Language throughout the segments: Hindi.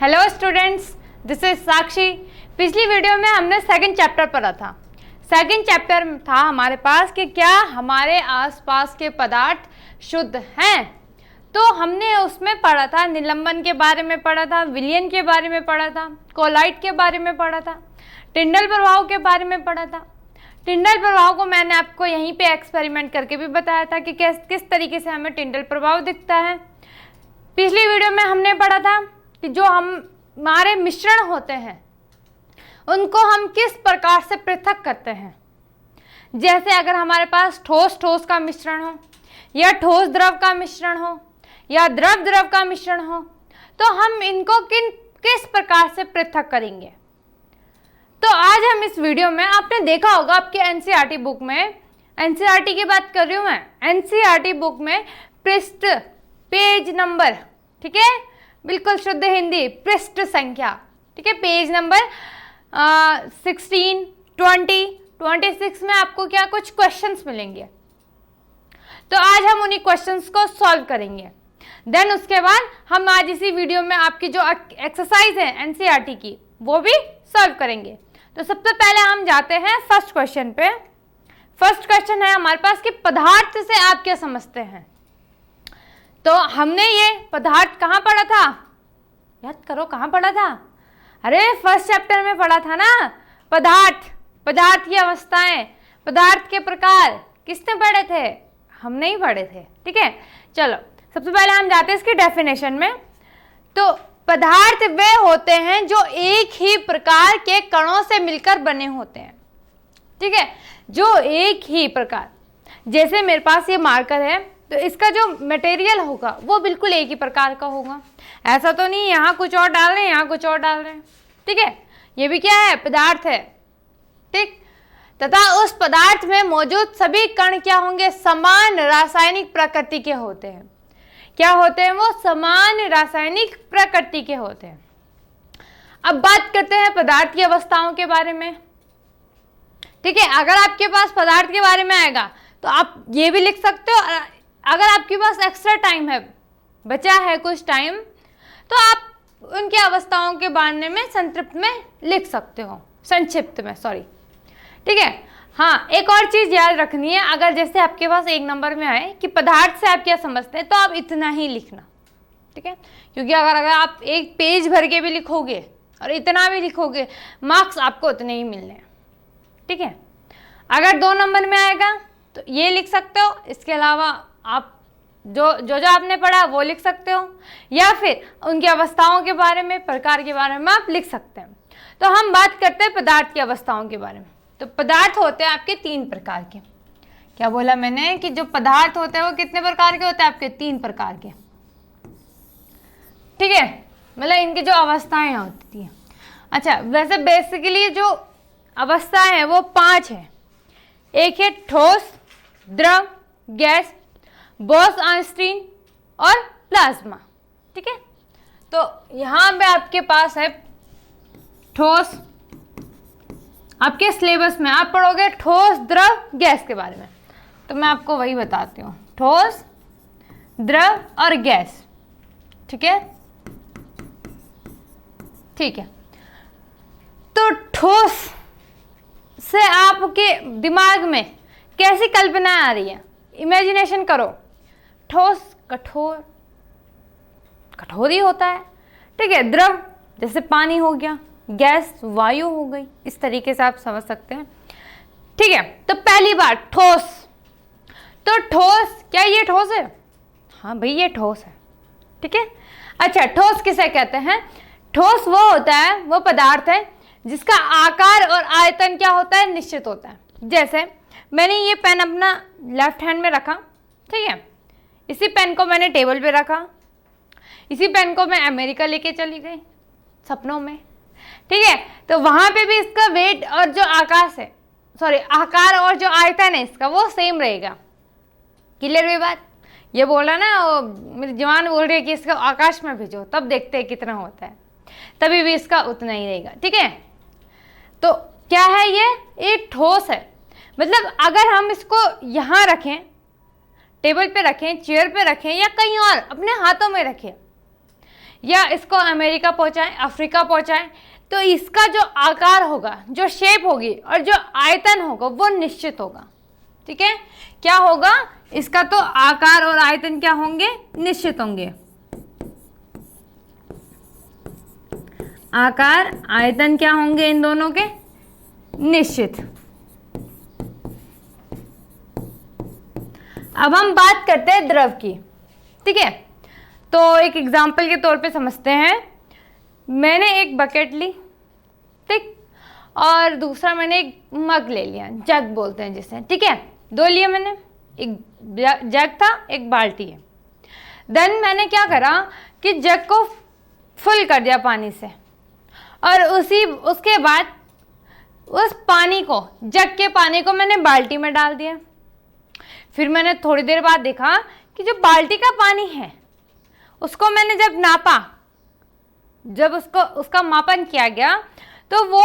हेलो स्टूडेंट्स, दिस इज साक्षी। पिछली वीडियो में हमने सेकंड चैप्टर पढ़ा था। सेकंड चैप्टर था हमारे पास कि क्या हमारे आसपास के पदार्थ शुद्ध हैं। तो हमने उसमें पढ़ा था, निलंबन के बारे में पढ़ा था, विलयन के बारे में पढ़ा था, कोलाइट के बारे में पढ़ा था, टिंडल प्रभाव के बारे में पढ़ा था। टिंडल प्रभाव को मैंने आपको यहीं पे एक्सपेरिमेंट करके भी बताया था कि किस तरीके से हमें टिंडल प्रभाव दिखता है। पिछली वीडियो में हमने पढ़ा था कि जो हमारे मिश्रण होते हैं उनको हम किस प्रकार से पृथक करते हैं। जैसे अगर हमारे पास ठोस का मिश्रण हो या ठोस द्रव का मिश्रण हो या द्रव द्रव का मिश्रण हो, तो हम इनको किस प्रकार से पृथक करेंगे। तो आज हम इस वीडियो में, आपने देखा होगा आपके एनसीईआरटी बुक में, एनसीईआरटी की बात कर रही हूं मैं, एनसीईआरटी बुक में पृष्ठ, पेज नंबर, ठीक है, बिल्कुल शुद्ध हिंदी, पृष्ठ संख्या, ठीक है, पेज नंबर 16, 20, 26 में आपको क्या कुछ क्वेश्चंस मिलेंगे। तो आज हम उन्हीं क्वेश्चंस को सॉल्व करेंगे। देन उसके बाद हम आज इसी वीडियो में आपकी जो एक्सरसाइज है एनसीईआरटी की वो भी सॉल्व करेंगे। तो सबसे पहले हम जाते हैं फर्स्ट क्वेश्चन पे। फर्स्ट क्वेश्चन है हमारे पास कि पदार्थ से आप क्या समझते हैं। तो हमने ये पदार्थ कहाँ पढ़ा था, याद करो कहाँ पढ़ा था। अरे फर्स्ट चैप्टर में पढ़ा था ना, पदार्थ की अवस्थाएं, पदार्थ के प्रकार। किसने पढ़े थे? हम नहीं पढ़े थे, ठीक है। चलो सबसे पहले हम जाते हैं इसकी डेफिनेशन में। तो पदार्थ वे होते हैं जो एक ही प्रकार के कणों से मिलकर बने होते हैं, ठीक है, जो एक ही प्रकार। जैसे मेरे पास ये मार्कर है तो इसका जो मटेरियल होगा वो बिल्कुल एक ही प्रकार का होगा। ऐसा तो नहीं यहाँ कुछ और डाल रहे हैं, यहाँ कुछ और डाल रहे हैं, ठीक है। ये भी क्या है? पदार्थ है, ठीक। तथा उस पदार्थ में मौजूद सभी कण क्या होंगे? समान रासायनिक प्रकृति के होते हैं। क्या होते हैं वो? समान रासायनिक प्रकृति के होते हैं। अब बात करते हैं पदार्थ की अवस्थाओं के बारे में, ठीक है। अगर आपके पास पदार्थ के बारे में आएगा तो आप ये भी लिख सकते हो। अगर आपके पास एक्स्ट्रा टाइम है, बचा है कुछ टाइम, तो आप उनकी अवस्थाओं के बारे में संक्षिप्त में लिख सकते हो, संक्षिप्त में, सॉरी, ठीक है। हाँ, एक और चीज याद रखनी है, अगर जैसे आपके पास एक नंबर में आए कि पदार्थ से आप क्या समझते हैं, तो आप इतना ही लिखना, ठीक है। क्योंकि अगर आप एक पेज भर के भी लिखोगे और इतना भी लिखोगे, मार्क्स आपको उतने ही मिलने हैं, ठीक है। अगर 2 नंबर में आएगा तो ये लिख सकते हो, इसके अलावा आप जो आपने पढ़ा वो लिख सकते हो, या फिर उनकी अवस्थाओं के बारे में, प्रकार के बारे में आप लिख सकते हैं। तो हम बात करते हैं पदार्थ की अवस्थाओं के बारे में। तो पदार्थ होते हैं आपके 3 प्रकार के। क्या बोला मैंने कि जो पदार्थ होते हैं वो कितने प्रकार के होते हैं? आपके 3 प्रकार के, ठीक है। मतलब इनकी जो अवस्थाएं होती हैं। अच्छा, वैसे बेसिकली जो अवस्थाएं हैं वो 5 है। एक है ठोस, द्रव, गैस, बोस-आइंस्टीन और प्लाज्मा, ठीक है। तो यहाँ पे आपके पास है ठोस। आपके सिलेबस में आप पढ़ोगे ठोस, द्रव, गैस के बारे में, तो मैं आपको वही बताती हूँ, ठोस, द्रव और गैस, ठीक है, ठीक है। तो ठोस से आपके दिमाग में कैसी कल्पना आ रही है? इमेजिनेशन करो। ठोस कठोर ही होता है, ठीक है। द्रव जैसे पानी हो गया, गैस वायु हो गई, इस तरीके से आप समझ सकते हैं, ठीक है। तो पहली बात ठोस। तो ठोस, क्या ये ठोस है? हाँ भाई ये ठोस है, ठीक है। अच्छा, ठोस किसे कहते हैं? ठोस वो होता है, वो पदार्थ है जिसका आकार और आयतन क्या होता है? निश्चित होता है। जैसे मैंने ये पेन अपना लेफ्ट हैंड में रखा, ठीक है। इसी पेन को मैंने टेबल पे रखा, इसी पेन को मैं अमेरिका लेके चली गई सपनों में, ठीक है। तो वहां पे भी इसका वेट और जो आकार और जो आयतन है इसका वो सेम रहेगा। क्लियर हुई बात? ये बोला ना, वो मेरी जवान बोल रही है कि इसका आकाश में भेजो तब देखते हैं कितना होता है, तभी भी इसका उतना ही रहेगा, ठीक है। तो क्या है ये ठोस है। मतलब अगर हम इसको यहाँ रखें, टेबल पे रखें, चेयर पे रखें या कहीं और अपने हाथों में रखें, या इसको अमेरिका पहुंचाएं, अफ्रीका पहुंचाएं, तो इसका जो आकार होगा, जो शेप होगी और जो आयतन होगा वो निश्चित होगा। ठीक है, क्या होगा, इसका तो आकार और आयतन क्या होंगे, निश्चित होंगे। आकार आयतन क्या होंगे इन दोनों के, निश्चित। अब हम बात करते हैं द्रव की। ठीक है, तो एक एग्जांपल के तौर पे समझते हैं। मैंने एक बकेट ली, ठीक, और दूसरा मैंने एक मग ले लिया, जग बोलते हैं जिसे। ठीक है, दो लिए मैंने, एक जग था, एक बाल्टी है। देन मैंने क्या करा कि जग को फुल कर दिया पानी से, और उसके बाद उस पानी को, जग के पानी को मैंने बाल्टी में डाल दिया। फिर मैंने थोड़ी देर बाद देखा कि जो बाल्टी का पानी है उसको मैंने जब नापा, जब उसका मापन किया गया, तो वो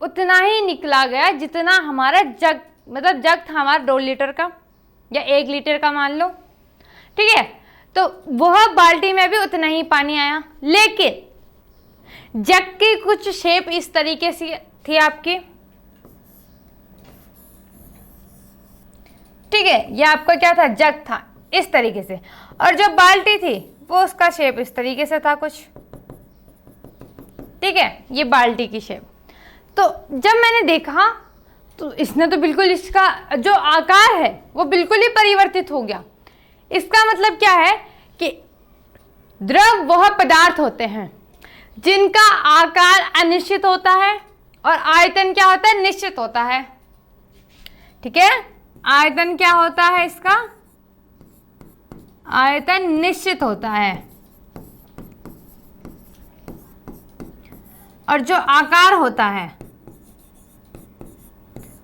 उतना ही निकला गया जितना हमारा जग, मतलब जग था हमारा 2 लीटर का या 1 लीटर का मान लो। ठीक है, तो वह बाल्टी में भी उतना ही पानी आया, लेकिन जग की कुछ शेप इस तरीके से थी आपकी। ठीक है, ये आपका क्या था, जग था इस तरीके से, और जो बाल्टी थी वो उसका शेप इस तरीके से था कुछ। ठीक है, ये बाल्टी की शेप। तो जब मैंने देखा तो इसने तो बिल्कुल, इसका जो आकार है वो बिल्कुल ही परिवर्तित हो गया। इसका मतलब क्या है कि द्रव वह पदार्थ होते हैं जिनका आकार अनिश्चित होता है और आयतन क्या होता है, निश्चित होता है। ठीक है, आयतन क्या होता है इसका, आयतन निश्चित होता है, और जो आकार होता है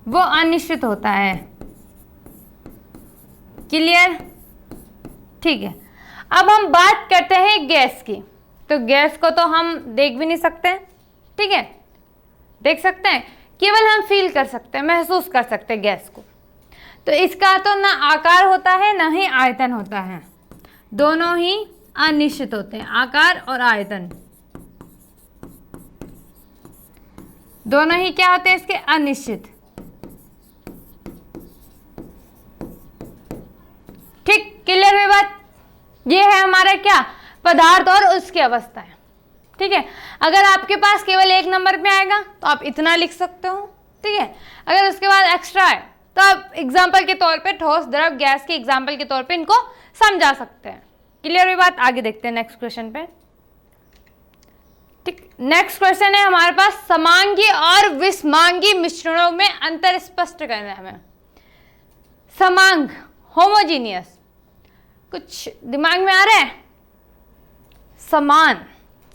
वो अनिश्चित होता है। क्लियर? ठीक है, अब हम बात करते हैं गैस की। तो गैस को तो हम देख भी नहीं सकते, ठीक है, देख सकते हैं, केवल हम फील कर सकते हैं, महसूस कर सकते हैं गैस को। तो इसका तो ना आकार होता है ना ही आयतन होता है, दोनों ही अनिश्चित होते हैं। आकार और आयतन दोनों ही क्या होते हैं इसके, अनिश्चित। ठीक, क्लियर हुई बात? ये है हमारा क्या, पदार्थ और उसकी अवस्था है। ठीक है, अगर आपके पास केवल 1 नंबर में आएगा तो आप इतना लिख सकते हो। ठीक है, अगर उसके बाद एक्स्ट्रा है तो आप एग्जाम्पल के तौर पे ठोस, द्रव, गैस के एग्जाम्पल के तौर पे इनको समझा सकते हैं। क्लियर हुई बात? आगे देखते हैं नेक्स्ट क्वेश्चन पे। ठीक, नेक्स्ट क्वेश्चन है हमारे पास, समांगी और विषमांगी मिश्रणों में अंतर स्पष्ट करना है हमें। समांग, होमोजीनियस, कुछ दिमाग में आ रहा है? समान,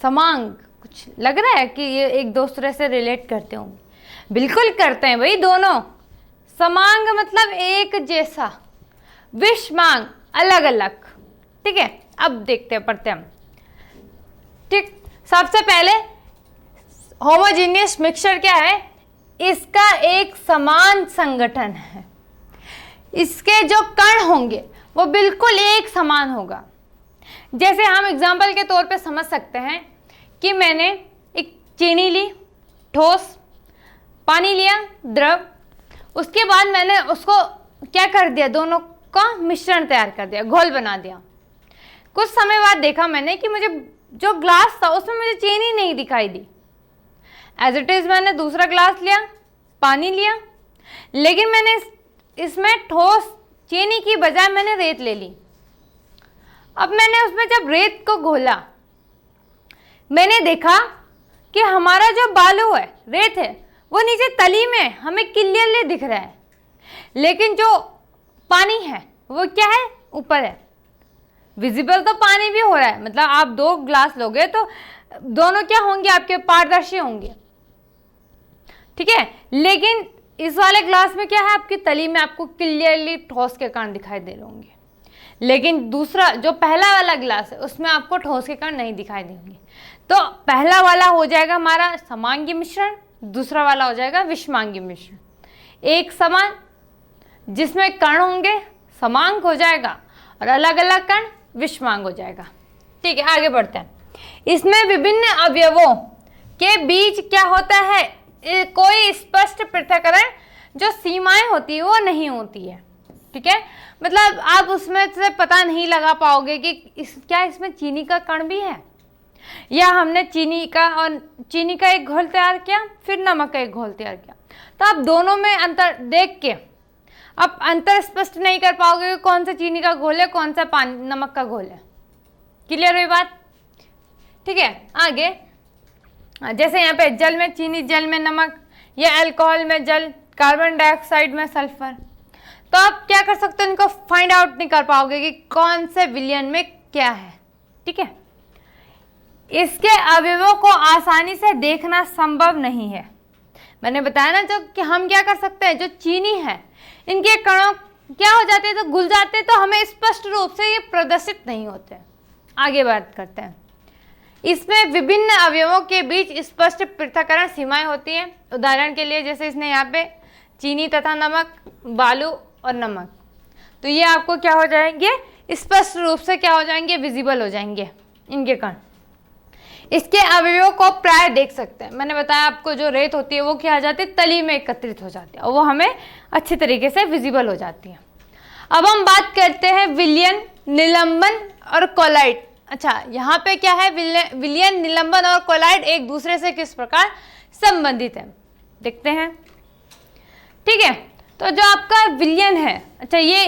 समांग, कुछ लग रहा है कि ये एक दूसरे से रिलेट करते होंगे? बिल्कुल करते हैं भाई, दोनों। समांग मतलब एक जैसा, विषमांग अलग अलग। ठीक है, अब देखते हैं, पढ़ते हैं हम। ठीक, सबसे पहले होमोजीनियस मिक्सचर क्या है, इसका एक समान संगठन है, इसके जो कण होंगे वो बिल्कुल एक समान होगा। जैसे हम एग्जाम्पल के तौर पे समझ सकते हैं कि मैंने एक चीनी ली, ठोस, पानी लिया, द्रव, उसके बाद मैंने उसको क्या कर दिया, दोनों का मिश्रण तैयार कर दिया, घोल बना दिया। कुछ समय बाद देखा मैंने कि मुझे जो ग्लास था उसमें मुझे चीनी नहीं दिखाई दी। एज इट इज मैंने दूसरा ग्लास लिया, पानी लिया, लेकिन मैंने इसमें ठोस चीनी की बजाय मैंने रेत ले ली। अब मैंने उसमें जब रेत को घोला, मैंने देखा कि हमारा जो बालू है, रेत है, वो नीचे तली में हमें क्लियरली दिख रहा है, लेकिन जो पानी है वो क्या है, ऊपर है। विजिबल तो पानी भी हो रहा है, मतलब आप 2 ग्लास लोगे तो दोनों क्या होंगे, आपके पारदर्शी होंगे। ठीक है, लेकिन इस वाले ग्लास में क्या है, आपकी तली में आपको क्लियरली ठोस के कण दिखाई दे रहे होंगे, लेकिन दूसरा जो पहला वाला ग्लास है उसमें आपको ठोस के कण नहीं दिखाई देंगे। तो पहला वाला हो जाएगा हमारा समांगी मिश्रण, दूसरा वाला हो जाएगा विषमांगी मिश्रण। एक समान जिसमें कण होंगे समांग हो जाएगा, और अलग अलग कण विषमांग हो जाएगा। ठीक है, आगे बढ़ते हैं। इसमें विभिन्न अवयवों के बीच क्या होता है, कोई स्पष्ट पृथक्करण जो सीमाएं होती है वो नहीं होती है। ठीक है, मतलब आप उसमें से पता नहीं लगा पाओगे कि क्या इसमें चीनी का कण भी है, या हमने चीनी का एक घोल तैयार किया फिर नमक का एक घोल तैयार किया, तो आप दोनों में अंतर देख के आप अंतर स्पष्ट नहीं कर पाओगे कि कौन सा चीनी का घोल है, कौन सा नमक का घोल है। क्लियर हुई बात? ठीक है, आगे जैसे यहाँ पे जल में चीनी, जल में नमक, या अल्कोहल में जल, कार्बन डाइऑक्साइड में सल्फर, तो आप क्या कर सकते हो, इनको फाइंड आउट नहीं कर पाओगे कि कौन से विलयन में क्या है। ठीक है, इसके अवयवों को आसानी से देखना संभव नहीं है। मैंने बताया ना, जो कि हम क्या कर सकते हैं, जो चीनी है इनके कणों क्या हो जाते हैं, तो घुल जाते हैं, तो हमें स्पष्ट रूप से ये प्रदर्शित नहीं होते। आगे बात करते हैं, इसमें विभिन्न अवयवों के बीच स्पष्ट पृथक्करण सीमाएं होती हैं। उदाहरण के लिए जैसे इसने यहाँ पे चीनी तथा नमक, बालू और नमक, तो ये आपको क्या हो जाएंगे, स्पष्ट रूप से क्या हो जाएंगे, विजिबल हो जाएंगे इनके कण। इसके अवयवों को प्राय देख सकते हैं। मैंने बताया आपको, जो रेत होती है वो क्या हो जाती है, तली में एकत्रित हो जाती है और वो हमें अच्छी तरीके से विजिबल हो जाती है। अब हम बात करते हैं विलयन, निलंबन और कोलाइड। अच्छा, यहाँ पे क्या है, विलयन, निलंबन और कोलाइड एक दूसरे से किस प्रकार संबंधित है, देखते हैं। ठीक है, तो जो आपका विलयन है, अच्छा ये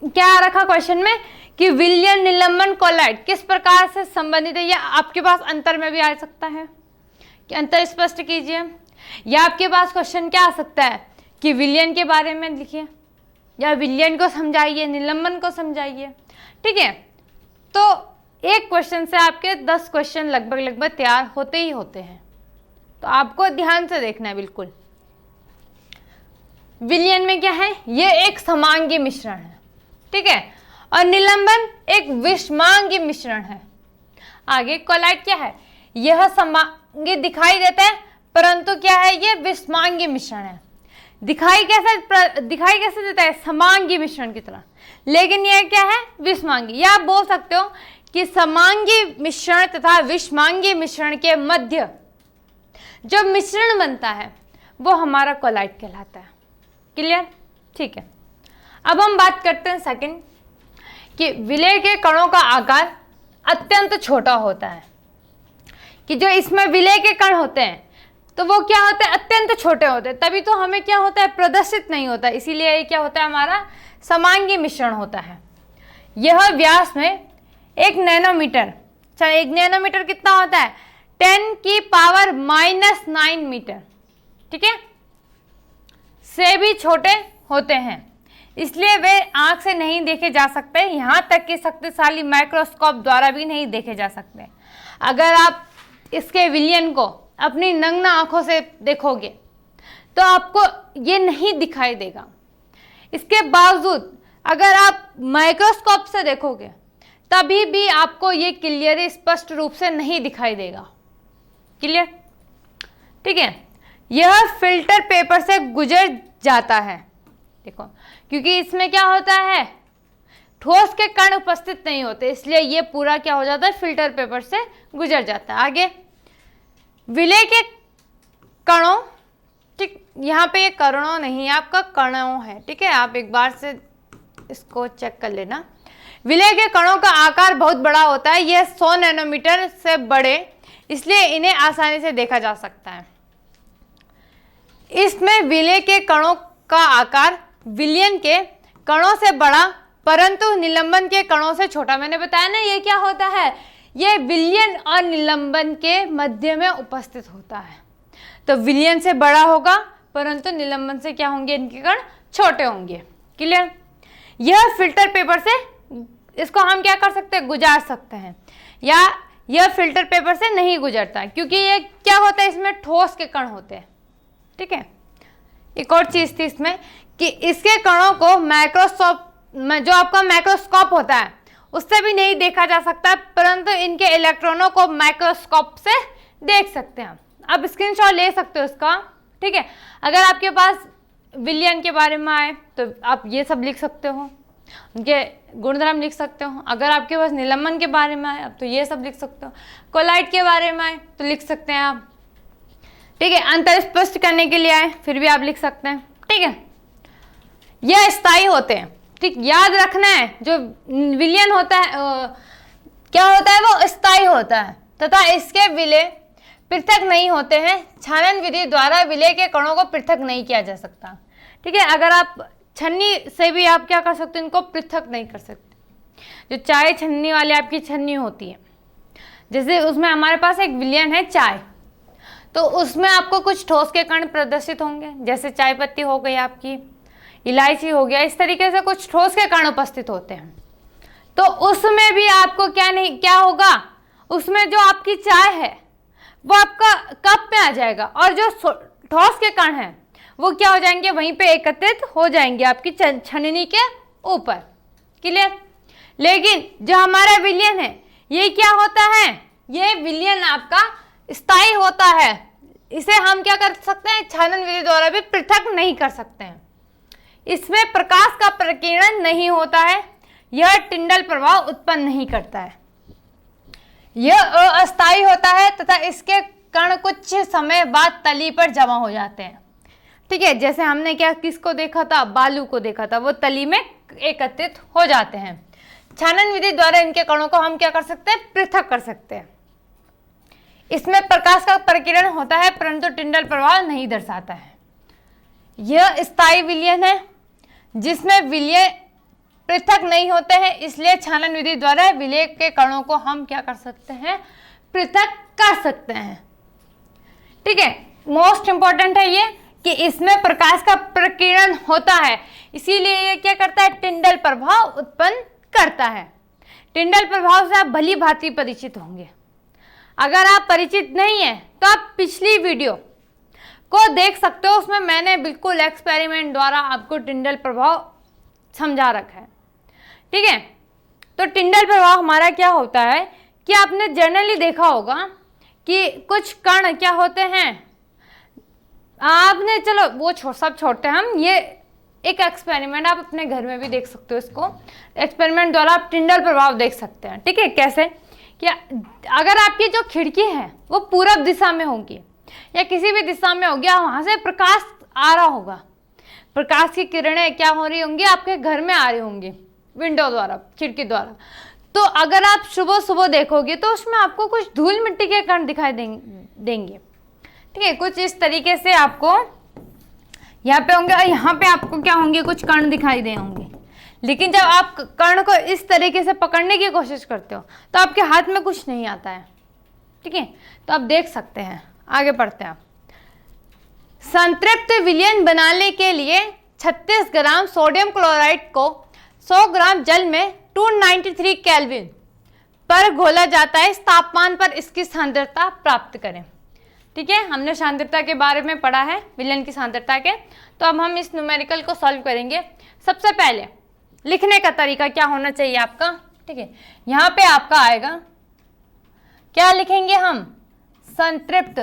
क्या रखा क्वेश्चन में कि विलयन, निलंबन, कोलाइड किस प्रकार से संबंधित है, या आपके पास अंतर में भी आ सकता है कि अंतर स्पष्ट कीजिए, या आपके पास क्वेश्चन क्या आ सकता है कि विलयन के बारे में लिखिए, या विलयन को समझाइए, निलंबन को समझाइए। ठीक है, तो एक क्वेश्चन से आपके 10 क्वेश्चन लगभग तैयार होते ही होते हैं, तो आपको ध्यान से देखना है बिल्कुल। विलयन में क्या है, ये एक समांगी मिश्रण है। ठीक है, और निलंबन एक विषमांगी मिश्रण है। आगे कोलाइड क्या है, यह समांगी दिखाई देता है परंतु क्या है, ये विषमांगी मिश्रण है। दिखाई कैसे देता है, समांगी मिश्रण की तरह, लेकिन यह क्या है, विषमांगी। या आप बोल सकते हो कि समांगी मिश्रण तथा विषमांगी मिश्रण के मध्य जो मिश्रण बनता है वो हमारा कोलाइड कहलाता है। क्लियर? ठीक है, अब हम बात करते हैं सेकंड कि विलय के कणों का आकार अत्यंत छोटा होता है। कि जो इसमें विलय के कण होते हैं तो वो क्या होते हैं, अत्यंत छोटे होते हैं, तभी तो हमें क्या होता है, प्रदर्शित नहीं होता, इसीलिए ये क्या होता है, हमारा समांगी मिश्रण होता है। यह व्यास में 1 नैनोमीटर, चलो 1 नैनोमीटर कितना होता है, 10⁻⁹ मीटर, ठीक है, से भी छोटे होते हैं, इसलिए वे आंख से नहीं देखे जा सकते, यहाँ तक कि शक्तिशाली माइक्रोस्कोप द्वारा भी नहीं देखे जा सकते। अगर आप इसके विलयन को अपनी नग्न आंखों से देखोगे तो आपको ये नहीं दिखाई देगा। इसके बावजूद अगर आप माइक्रोस्कोप से देखोगे तभी भी आपको ये क्लियर, स्पष्ट रूप से नहीं दिखाई देगा। क्लियर? ठीक है, यह फिल्टर पेपर से गुजर जाता है। देखो, क्योंकि इसमें क्या होता है, ठोस के कण उपस्थित नहीं होते, इसलिए ये पूरा क्या हो जाता है, फिल्टर पेपर से गुजर जाता है। आगे विलय के कणों, ठीक, यहाँ पे ये कणों नहीं है, आपका कणों है। ठीक है, आप एक बार से इसको चेक कर लेना। विलय के कणों का आकार बहुत बड़ा होता है, यह 100 नैनोमीटर से बड़े, इसलिए इन्हें आसानी से देखा जा सकता है। इसमें विलय के कणों का आकार विलयन के कणों से बड़ा परंतु निलंबन के कणों से छोटा। मैंने बताया ना, ये क्या होता है, ये विलयन और निलंबन के मध्य में उपस्थित होता है। तो विलयन से बड़ा होगा परंतु निलंबन से क्या होंगे, इनके कण छोटे होंगे। क्लियर? यह फिल्टर पेपर से, इसको हम क्या कर सकते हैं, गुजार सकते हैं, या यह फिल्टर पेपर से नहीं गुजरता क्योंकि ये क्या होता है, इसमें ठोस के कण होते हैं। ठीक है, एक और चीज थी इसमें कि इसके कणों को माइक्रोस्कोप में, जो आपका माइक्रोस्कोप होता है उससे भी नहीं देखा जा सकता, परंतु इनके इलेक्ट्रॉनों को माइक्रोस्कोप से देख सकते हैं। आप स्क्रीनशॉट ले सकते हो इसका। ठीक है, अगर आपके पास विलयन के बारे में आए तो आप ये सब लिख सकते हो। उनके गुणधर्म लिख सकते हो। अगर आपके पास निलंबन के बारे में आए तो ये सब लिख सकते हो। कोलाइट के बारे में आए तो लिख सकते हैं आप, ठीक है। अंतर स्पष्ट करने के लिए आए फिर भी आप लिख सकते हैं, ठीक है। यह स्थायी होते हैं, ठीक, याद रखना है। जो विलयन होता है क्या होता है, वो स्थायी होता है तथा इसके विलय पृथक नहीं होते हैं। छानन विधि द्वारा विलय के कणों को पृथक नहीं किया जा सकता, ठीक है। अगर आप छन्नी से भी आप क्या कर सकते हो, इनको पृथक नहीं कर सकते। जो चाय छन्नी वाली आपकी छन्नी होती है, जैसे उसमें हमारे पास एक विलयन है चाय, तो उसमें आपको कुछ ठोस के कण प्रदर्शित होंगे, जैसे चाय पत्ती हो गई आपकी, इलायची हो गया, इस तरीके से कुछ ठोस के कण उपस्थित होते हैं। तो उसमें भी आपको क्या होगा, उसमें जो आपकी चाय है वो आपका कप में आ जाएगा और जो ठोस के कण हैं वो क्या हो जाएंगे, वहीं पे एकत्रित हो जाएंगे आपकी छन्नी के ऊपर। क्लियर। लेकिन जो हमारा विलयन है ये क्या होता है, ये विलयन आपका स्थायी होता है। इसे हम क्या कर सकते हैं, छानन विधि द्वारा भी पृथक नहीं कर सकते हैं। इसमें प्रकाश का प्रकीर्णन नहीं होता है, यह टिंडल प्रभाव उत्पन्न नहीं करता है, यह अस्थायी होता है तथा इसके कण कुछ समय बाद तली पर जमा हो जाते हैं, ठीक है। जैसे हमने क्या किसको देखा था, बालू को देखा था, वो तली में एकत्रित हो जाते हैं। छानन विधि द्वारा इनके कणों को हम क्या कर सकते हैं, पृथक कर सकते हैं। इसमें प्रकाश का प्रकीर्णन होता है परंतु टिंडल प्रभाव नहीं दर्शाता है। यह स्थायी विलयन है जिसमें विलय पृथक नहीं होते हैं, इसलिए छानन विधि द्वारा विलय के कणों को हम क्या कर सकते हैं, पृथक कर सकते हैं, ठीक है। मोस्ट इंपॉर्टेंट है ये कि इसमें प्रकाश का प्रकीर्णन होता है, इसीलिए ये क्या करता है, टिंडल प्रभाव उत्पन्न करता है। टिंडल प्रभाव से आप भली भांति परिचित होंगे। अगर आप परिचित नहीं है तो आप पिछली वीडियो को देख सकते हो, उसमें मैंने बिल्कुल एक्सपेरिमेंट द्वारा आपको टिंडल प्रभाव समझा रखा है, ठीक है। तो टिंडल प्रभाव हमारा क्या होता है कि आपने जनरली देखा होगा कि कुछ कण क्या होते हैं, आपने चलो वो सब छोड़ते हैं हम, ये एक एक्सपेरिमेंट आप अपने घर में भी देख सकते हो। इसको एक्सपेरिमेंट द्वारा आप टिंडल प्रभाव देख सकते हैं, ठीक है। कैसे कि अगर आपकी जो खिड़की है वो पूरब दिशा में होगी या किसी भी दिशा में होगी, वहां से प्रकाश आ रहा होगा, प्रकाश की किरणें क्या हो रही होंगी, आपके घर में आ रही होंगी विंडो द्वारा, खिड़की द्वारा। तो अगर आप सुबह सुबह देखोगे तो उसमें आपको कुछ धूल मिट्टी के कण दिखाई देंगे, ठीक है। कुछ इस तरीके से आपको यहाँ पे होंगे और यहाँ पे आपको क्या होंगे, कुछ कण दिखाई दे होंगे। लेकिन जब आप कण को इस तरीके से पकड़ने की कोशिश करते हो तो आपके हाथ में कुछ नहीं आता है, ठीक है। तो आप देख सकते हैं, आगे बढ़ते हैं। संतृप्त विलयन बनाने के लिए 36 ग्राम सोडियम क्लोराइड को 100 ग्राम जल में 293 केल्विन पर घोला जाता है। इस तापमान पर इसकी सांद्रता प्राप्त करें, ठीक है। हमने सांद्रता के बारे में पढ़ा है, विलयन की सांद्रता के। तो अब हम इस न्यूमेरिकल को सॉल्व करेंगे। सबसे पहले लिखने का तरीका क्या होना चाहिए आपका, ठीक है। यहाँ पे आपका आएगा, क्या लिखेंगे हम, संतृप्त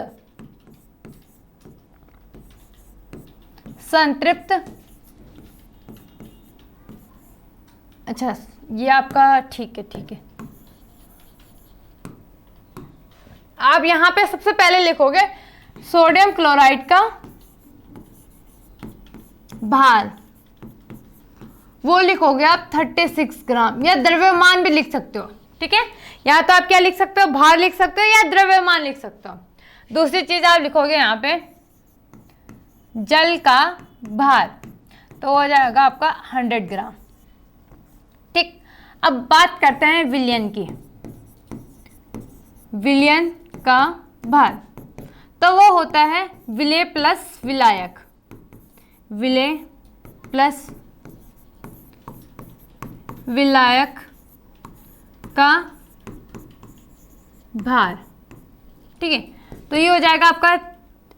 अच्छा ये आपका, ठीक है, ठीक है। आप यहां पे सबसे पहले लिखोगे सोडियम क्लोराइड का भार, वो लिखोगे आप 36 ग्राम, या द्रव्यमान भी लिख सकते हो, ठीक है। या तो आप क्या लिख सकते हो, भार लिख सकते हो या द्रव्यमान लिख सकते हो। दूसरी चीज आप लिखोगे यहाँ पे जल का भार, तो हो जाएगा आपका 100 ग्राम, ठीक। अब बात करते हैं विलयन की, विलयन का भार, तो वो होता है विलेय प्लस विलायक, विलेय प्लस विलायक का भार, ठीक है। तो ये हो जाएगा आपका,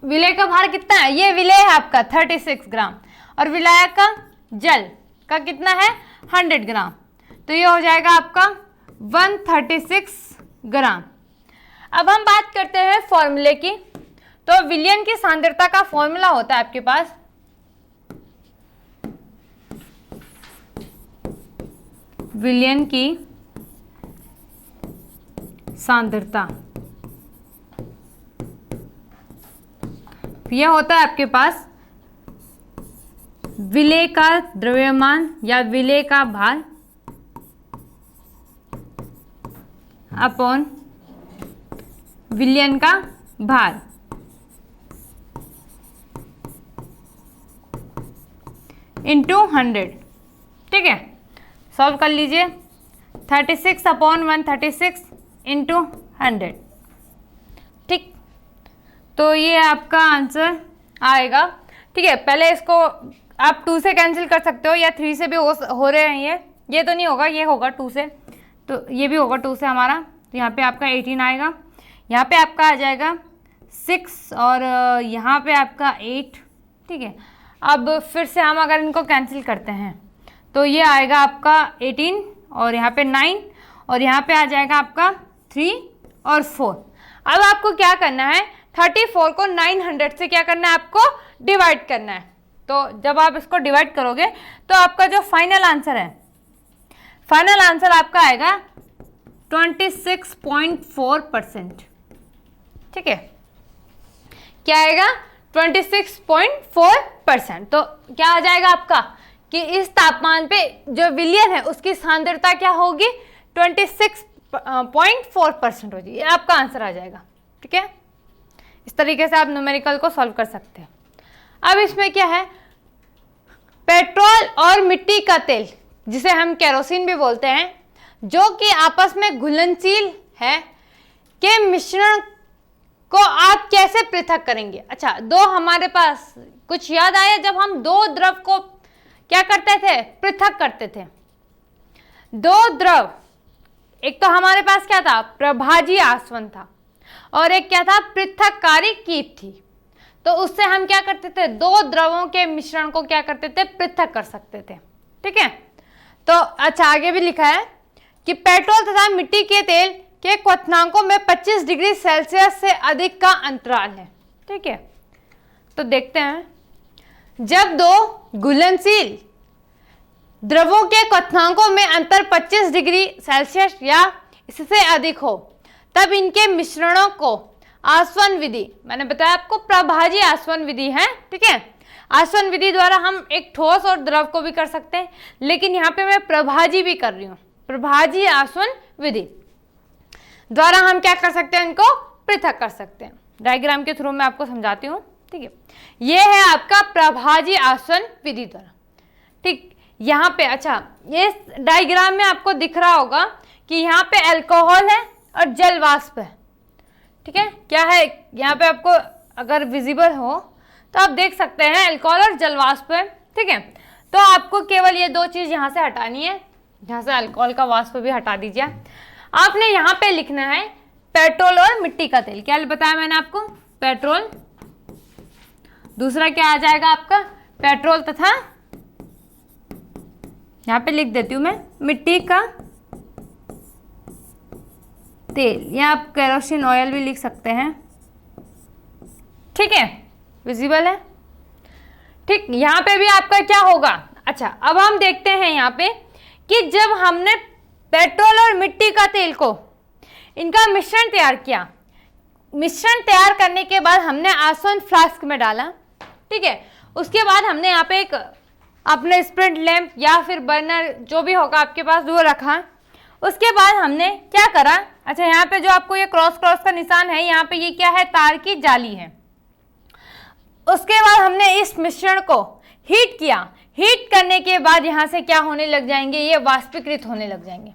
विलेय का भार कितना है, ये विलेय है आपका 36 ग्राम और विलायक का जल का कितना है 100 ग्राम, तो ये हो जाएगा आपका 136 ग्राम। अब हम बात करते हैं फॉर्मूले की। तो विलयन की सांद्रता का फॉर्मूला होता है आपके पास विलयन की सांद्रता, यह होता है आपके पास विलेय का द्रव्यमान या विलेय का भार अपॉन विलयन का भार इंटू 100। ठीक है, सॉल्व कर लीजिए। 36/136 इंटू 100। ठीक, तो ये आपका आंसर आएगा। ठीक है, पहले इसको आप 2 से कैंसिल कर सकते हो या 3 से भी हो रहे हैं। ये तो नहीं होगा, ये होगा 2 से, तो ये भी होगा 2 से हमारा। तो यहाँ पे आपका 18 आएगा, यहाँ पे आपका आ जाएगा 6 और यहाँ पे आपका 8। ठीक है, अब फिर से हम अगर इनको कैंसिल करते हैं तो ये आएगा आपका 18 और यहाँ पे 9 और यहाँ पे आ जाएगा आपका 3 और 4। अब आपको क्या करना है, 34 को 900 से क्या करना है, आपको डिवाइड करना है। तो जब आप इसको डिवाइड करोगे तो आपका जो फाइनल आंसर है, फाइनल आंसर आपका आएगा 26.4%। ठीक है, क्या आएगा, 26.4%। तो क्या आ जाएगा आपका कि इस तापमान पे जो विलयन है उसकी सांद्रता क्या होगी, 26.4% होगी। ये आपका आंसर आ जाएगा। ठीक है, इस तरीके से आप न्यूमेरिकल को सॉल्व कर सकते हैं। अब इसमें क्या है, पेट्रोल और मिट्टी का तेल, जिसे हम केरोसिन भी बोलते हैं, जो कि आपस में घुलनशील है, के मिश्रण को आप कैसे पृथक करेंगे। अच्छा, दो हमारे पास कुछ याद आया जब हम दो द्रव को क्या करते थे, पृथक करते थे। दो द्रव, एक तो हमारे पास क्या था, प्रभाजी आसवन था, और एक क्या था, पृथककारी कीप थी। तो उससे हम क्या करते थे, दो द्रवों के मिश्रण को क्या करते थे, पृथक कर सकते थे। ठीक है, तो अच्छा आगे भी लिखा है कि पेट्रोल तथा मिट्टी के तेल के क्वथनांकों में 25 डिग्री सेल्सियस से अधिक का अंतराल है। ठीक है, तो देखते हैं, जब दो घुलनशील द्रवों के क्वथनांकों में अंतर 25 डिग्री सेल्सियस या इससे अधिक हो, तब इनके मिश्रणों को आसवन विधि, मैंने बताया आपको प्रभाजी आसवन विधि है। ठीक है, आसवन विधि द्वारा हम एक ठोस और द्रव को भी कर सकते हैं, लेकिन यहाँ पे मैं प्रभाजी भी कर रही हूँ। प्रभाजी आसवन विधि द्वारा हम क्या कर सकते हैं, इनको पृथक कर सकते हैं। डायग्राम के थ्रू मैं आपको समझाती हूँ। ठीक है, ये है आपका प्रभाजी आसवन विधि द्वारा। ठीक, यहाँ पे अच्छा, ये डायग्राम में आपको दिख रहा होगा कि यहाँ पे अल्कोहल है और जल वाष्प है। ठीक है, क्या है यहाँ पे, आपको अगर विजिबल हो तो आप देख सकते हैं अल्कोहल और जल वाष्प है। ठीक है, तो आपको केवल ये दो चीज यहाँ से हटानी है, यहाँ से अल्कोहल का वाष्प भी हटा दीजिए। आपने यहाँ पे लिखना है पेट्रोल और मिट्टी का तेल। क्या बताया मैंने आपको, पेट्रोल, दूसरा क्या आ जाएगा आपका, पेट्रोल तथा यहाँ पे लिख देती हूँ मैं मिट्टी का तेल, या आप केरोसिन ऑयल भी लिख सकते हैं। ठीक है, विजिबल है। ठीक, यहाँ पे भी आपका क्या होगा, अच्छा अब हम देखते हैं यहाँ पे कि जब हमने पेट्रोल और मिट्टी का तेल को इनका मिश्रण तैयार किया, मिश्रण तैयार करने के बाद हमने आसवन फ्लास्क में डाला। ठीक है, उसके बाद हमने यहाँ पे एक अपने स्प्रिट लैंप या फिर बर्नर जो भी होगा आपके पास वो रखा। उसके बाद हमने क्या करा, अच्छा यहाँ पे जो आपको ये क्रॉस क्रॉस का निशान है, यहाँ पे ये क्या है, तार की जाली है। उसके बाद हमने इस मिश्रण को हीट किया। हीट करने के बाद यहाँ से क्या होने लग जाएंगे, ये वाष्पीकृत होने लग जाएंगे।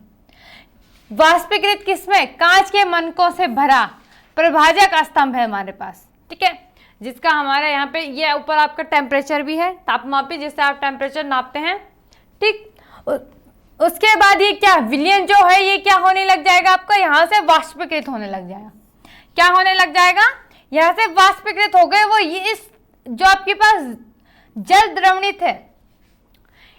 वाष्पीकृत किसमें, कांच के मनकों से भरा प्रभाजक स्तंभ है हमारे पास। ठीक है, जिसका हमारा यहाँ पे ये ऊपर आपका टेम्परेचर भी है, तापमापी, जिससे आप टेम्परेचर नापते हैं। ठीक, उसके बाद ये क्या, विलयन जो है ये क्या होने लग जाएगा आपका, यहाँ से वाष्पीकृत होने लग जाएगा। क्या होने लग जाएगा, यहाँ से वाष्पीकृत हो गए वो, ये इस जो आपके पास जल द्रवणित है,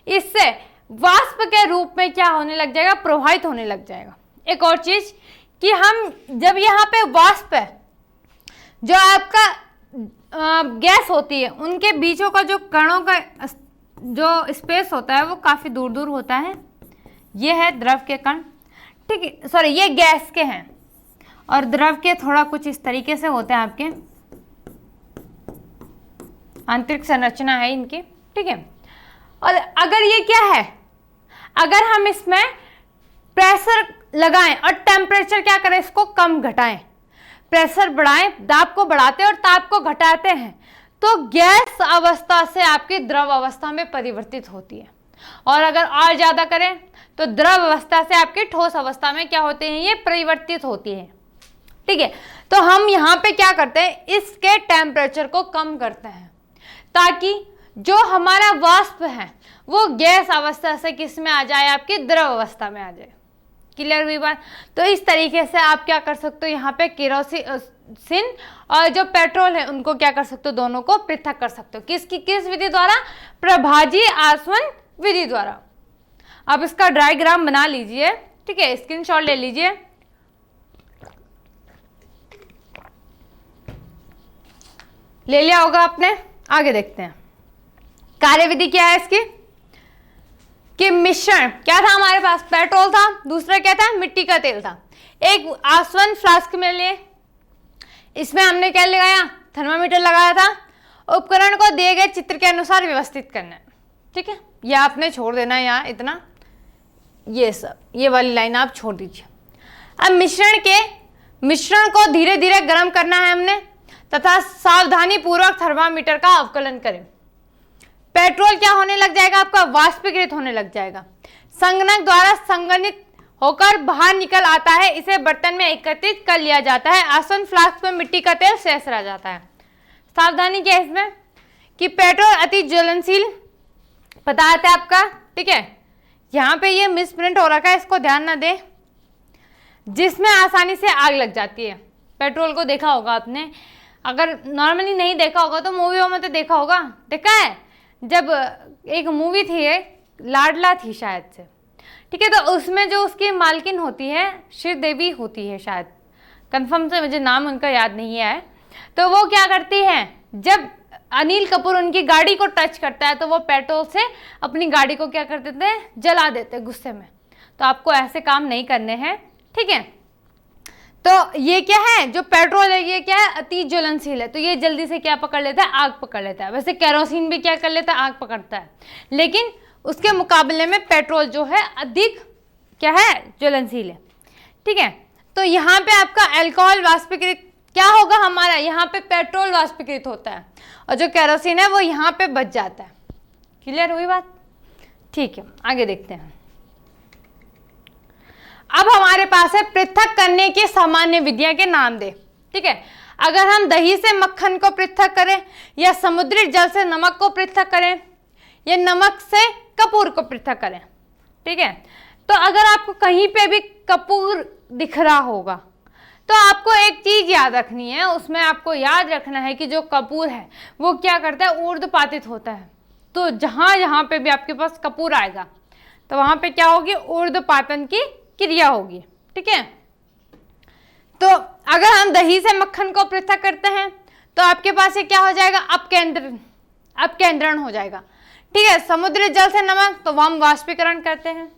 इससे वाष्प के रूप में क्या होने लग जाएगा, प्रवाहित होने लग जाएगा। एक और चीज कि हम जब यहाँ पे वाष्प है, जो आपका गैस होती है, उनके बीचों का जो कणों का जो स्पेस होता है वो काफी दूर दूर होता है। ये है द्रव के कण, ठीक है, सॉरी ये गैस के हैं, और द्रव के थोड़ा कुछ इस तरीके से होते हैं आपके, आंतरिक संरचना है इनकी, ठीक है। और अगर ये क्या है, अगर हम इसमें प्रेशर लगाएं और टेम्परेचर क्या करें, इसको कम घटाएं, प्रेशर बढ़ाएं, दाब को बढ़ाते हैं और ताप को घटाते हैं, तो गैस अवस्था से आपकी द्रव अवस्था में परिवर्तित होती है। और अगर और ज्यादा करें तो द्रव अवस्था से आपकी ठोस अवस्था में क्या होते हैं, ये परिवर्तित होती है, ठीक है। तो हम यहाँ पे क्या करते हैं, इसके टेम्परेचर को कम करते हैं ताकि जो हमारा वाष्प है वो गैस अवस्था से किस में आ जाए, आपकी द्रव अवस्था में आ जाए। क्लियर हुई बात। तो इस तरीके से आप क्या कर सकते हो, यहाँ पे केरोसिन और जो पेट्रोल है उनको क्या कर सकते हो, दोनों को पृथक कर सकते हो। किस विधि द्वारा, प्रभाजी आसवन विधि द्वारा। अब इसका डायग्राम बना लीजिए, ठीक है, स्क्रीनशॉट ले लीजिए। ले लिया होगा आपने। आगे देखते हैं कार्यविधि क्या है इसकी, कि मिश्रण क्या था हमारे पास, पेट्रोल था, दूसरा क्या था, मिट्टी का तेल था। एक आसवन फ्लास्क में लिए, इसमें हमने क्या लगाया, थर्मामीटर लगाया था। उपकरण को दिए गए चित्र के अनुसार व्यवस्थित करना है, ठीक है। यह आपने छोड़ देना है यहाँ इतना, ये सब ये वाली लाइन आप छोड़ दीजिए। अब मिश्रण को धीरे धीरे गर्म करना है हमने, तथा सावधानी पूर्वक थर्मामीटर का अवकलन करें। पेट्रोल क्या होने लग जाएगा, आपका वाष्पीकृत होने लग जाएगा, संगणक द्वारा संगणित होकर बाहर निकल आता है, इसे बर्तन में एकत्रित कर लिया जाता है। आसवन फ्लास्क में मिट्टी का तेल शेष रह जाता है। सावधानी क्या है इसमें, कि पेट्रोल अति ज्वलनशील पदार्थ है आपका, ठीक है। यहाँ पे ये मिसप्रिंट हो रखा है, इसको ध्यान ना दें, जिसमें आसानी से आग लग जाती है। पेट्रोल को देखा होगा आपने, अगर नॉर्मली नहीं देखा होगा तो मूवियों में तो देखा होगा, देखा है, जब एक मूवी थी, लाडला थी शायद से, ठीक है, तो उसमें जो उसकी मालकिन होती है, श्रीदेवी होती है शायद, कंफर्म से मुझे नाम उनका याद नहीं है, तो वो क्या करती है, जब अनिल कपूर उनकी गाड़ी को टच करता है तो वो पेट्रोल से अपनी गाड़ी को क्या कर देते हैं, जला देते हैं गुस्से में। तो आपको ऐसे काम नहीं करने हैं, ठीक है। तो ये क्या है, जो पेट्रोल है ये क्या है, अति ज्वलनशील है, तो ये जल्दी से क्या पकड़ लेता है, आग पकड़ लेता है। वैसे केरोसिन भी क्या कर लेता है, आग पकड़ता है, लेकिन उसके मुकाबले में पेट्रोल जो है अधिक क्या है, ज्वलनशील है, ठीक है। तो यहाँ पे आपका अल्कोहल वाष्पीकृत क्या होगा हमारा, यहाँ पे पेट्रोल वाष्पीकृत होता है और जो केरोसिन है वो यहाँ पे बच जाता है। क्लियर हुई बात, ठीक है। आगे देखते हैं। अब हमारे पास है पृथक करने की सामान्य विधियां के नाम दे, ठीक है। अगर हम दही से मक्खन को पृथक करें, या समुद्री जल से नमक को पृथक करें, या नमक से कपूर को पृथक करें, ठीक है। तो अगर आपको कहीं पे भी कपूर दिख रहा होगा तो आपको एक चीज याद रखनी है, उसमें आपको याद रखना है कि जो कपूर है वो क्या करता है, ऊर्ध्वपातित होता है। तो जहां जहां पे भी आपके पास कपूर आएगा तो वहां पे क्या होगी, ऊर्ध्वपातन की क्रिया होगी, ठीक है। तो अगर हम दही से मक्खन को पृथक करते हैं तो आपके पास ये क्या हो जाएगा, अपकेंद्रण हो जाएगा, ठीक है। समुद्री जल से नमक, तो हम वाष्पीकरण करते हैं।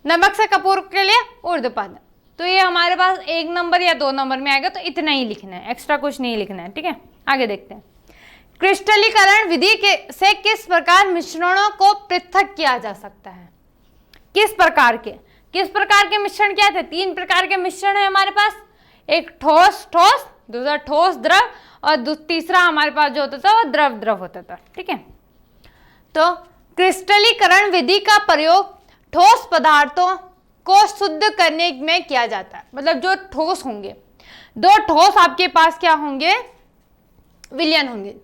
नमक से कपूर के लिए ऊर्ध्वपातन। तो ये हमारे पास 1 नंबर या 2 नंबर में आएगा, तो इतना ही लिखना है, एक्स्ट्रा कुछ नहीं लिखना है, ठीक है। आगे देखते हैं। क्रिस्टलीकरण विधि से किस प्रकार मिश्रणों को पृथक किया जा सकता है। किस प्रकार के मिश्रण क्या थे, 3 प्रकार के मिश्रण है हमारे पास, एक ठोस, दूसरा ठोस द्रव, और तीसरा हमारे पास जो होता था वो द्रव होता था, ठीक है। तो क्रिस्टलीकरण विधि का प्रयोग ठोस पदार्थों को शुद्ध करने में किया जाता है। मतलब जो ठोस होंगे, 2 ठोस आपके पास क्या होंगे, विलयन होंगे।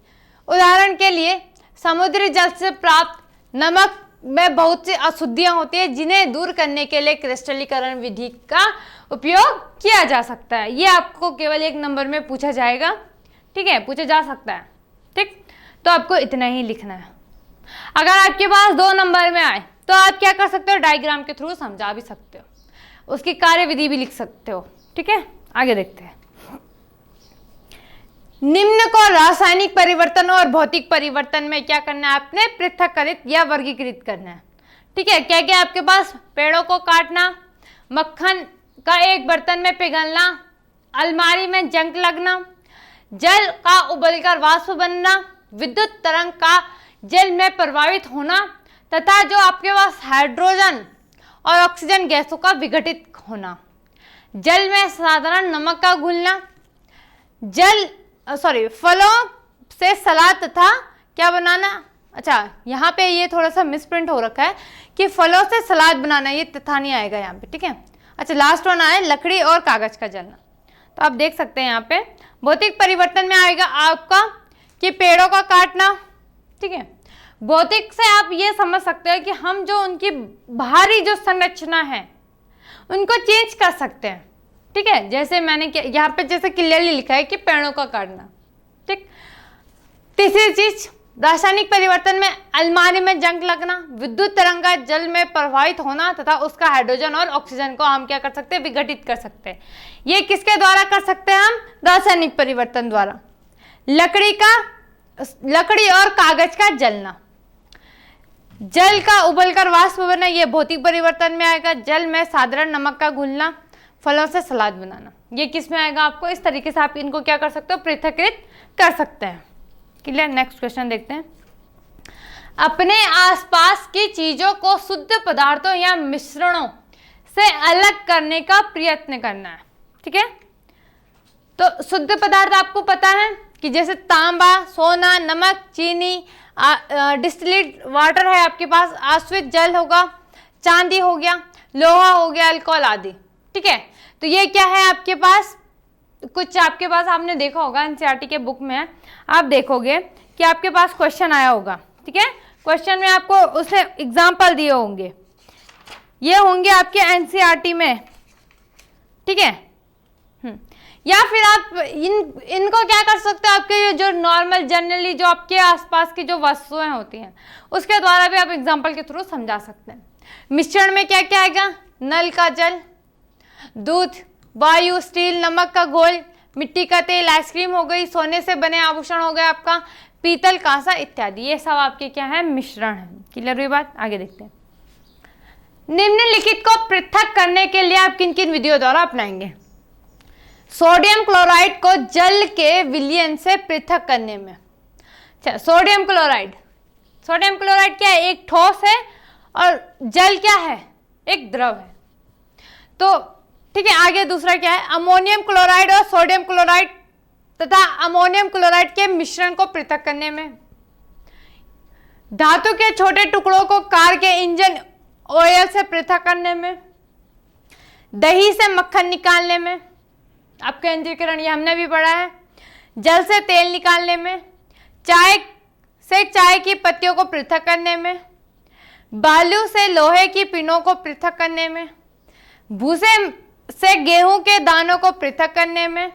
उदाहरण के लिए समुद्री जल से प्राप्त नमक में बहुत सी अशुद्धियां होती है, जिन्हें दूर करने के लिए क्रिस्टलीकरण विधि का उपयोग किया जा सकता है। ये आपको केवल 1 नंबर में पूछा जाएगा, ठीक है, पूछा जा सकता है, ठीक। तो आपको इतना ही लिखना है। अगर आपके पास 2 नंबर में आए तो आप क्या कर सकते हो, डायग्राम के थ्रू समझा भी सकते हो, उसकी कार्यविधि भी लिख सकते हो, ठीक है। आगे देखते हैं। निम्न को रासायनिक परिवर्तन और भौतिक परिवर्तन में क्या करना है, आपने पृथक्कृत या वर्गीकृत करना है, ठीक है, क्या क्या आपके पास, पेड़ों को काटना, मक्खन का एक बर्तन में पिघलना, अलमारी में जंग लगना, जल का उबलकर वाष्प बनना, विद्युत तरंग का जल में प्रभावित होना, तथा जो आपके पास हाइड्रोजन और ऑक्सीजन गैसों का विघटित होना, जल में साधारण नमक का घुलना, फलों से सलाद तथा क्या बनाना। अच्छा, यहाँ पे ये थोड़ा सा मिसप्रिंट हो रखा है कि फलों से सलाद बनाना, ये तथा नहीं आएगा यहाँ पे, ठीक है। अच्छा, लास्ट वन आए लकड़ी और कागज का जलना। तो आप देख सकते हैं यहाँ पे भौतिक परिवर्तन में आएगा आपका कि पेड़ों का काटना, ठीक है। भौतिक से आप ये समझ सकते हैं कि हम जो उनकी बाहरी जो संरचना है उनको चेंज कर सकते हैं, ठीक है। जैसे मैंने यहाँ पे जैसे क्लियरली लिखा है कि पेड़ों का काटना, ठीक। तीसरी चीज, रासायनिक परिवर्तन में अलमारी में जंग लगना, विद्युत तरंग का जल में प्रभावित होना तथा उसका हाइड्रोजन और ऑक्सीजन को हम क्या कर सकते हैं, विघटित कर सकते हैं। ये किसके द्वारा कर सकते हैं हम, रासायनिक परिवर्तन द्वारा। लकड़ी और कागज का जलना, जल का उबलकर वाष्प बनना, ये भौतिक परिवर्तन में आएगा। जल में साधारण नमक का घुलना, फलों से सलाद बनाना, ये किस में आएगा आपको। इस तरीके से आप इनको क्या कर सकते हो, पृथक्कृत कर सकते हैं। क्लियर। नेक्स्ट क्वेश्चन देखते हैं। अपने आसपास की चीजों को शुद्ध पदार्थों या मिश्रणों से अलग करने का प्रयत्न करना है, ठीक है। तो शुद्ध पदार्थ आपको पता है कि जैसे तांबा, सोना, नमक, चीनी, डिस्टिलेट वाटर है आपके पास, आश्रित जल होगा, चांदी हो गया, लोहा हो गया, अल्कोहल आदि, ठीक है। तो ये क्या है आपके पास, कुछ आपके पास आपने देखा होगा एनसीईआरटी के बुक में, आप देखोगे कि आपके पास क्वेश्चन आया होगा, ठीक है। क्वेश्चन में आपको उसने एग्जाम्पल दिए होंगे, ये होंगे आपके एनसीईआरटी में, ठीक है। या फिर आप इनको क्या कर सकते हो, आपके ये जो नॉर्मल जनरली जो आपके आसपास की जो वस्तुएं होती हैं उसके द्वारा भी आप एग्जाम्पल के थ्रू समझा सकते हैं। मिश्रण में क्या क्या आएगा, नल का जल, दूध, वायु, स्टील, नमक का घोल, मिट्टी का तेल, आइसक्रीम हो गई, सोने से बने आभूषण हो गए आपका, पीतल, कांसा इत्यादि, ये सब आपके क्या है, मिश्रण है। क्लियर हुई बात। आगे देखते हैं। निम्नलिखित को पृथक करने के लिए आप किन किन विधियों द्वारा अपनाएंगे। सोडियम क्लोराइड को जल के विलयन से पृथक करने में। अच्छा, सोडियम क्लोराइड क्या है, एक ठोस है और जल क्या है, एक द्रव है। तो ठीक है, आगे दूसरा क्या है, अमोनियम क्लोराइड और सोडियम क्लोराइड तथा अमोनियम क्लोराइड के मिश्रण को पृथक करने में। धातु के छोटे टुकड़ों को कार के इंजन ऑयल से पृथक करने में। दही से मक्खन निकालने में, आपके अंजीकरण ये हमने भी पढ़ा है। जल से तेल निकालने में। चाय से चाय की पत्तियों को पृथक करने में। बालू से लोहे की पिनों को पृथक करने में। भूसे से गेहूं के दानों को पृथक करने में।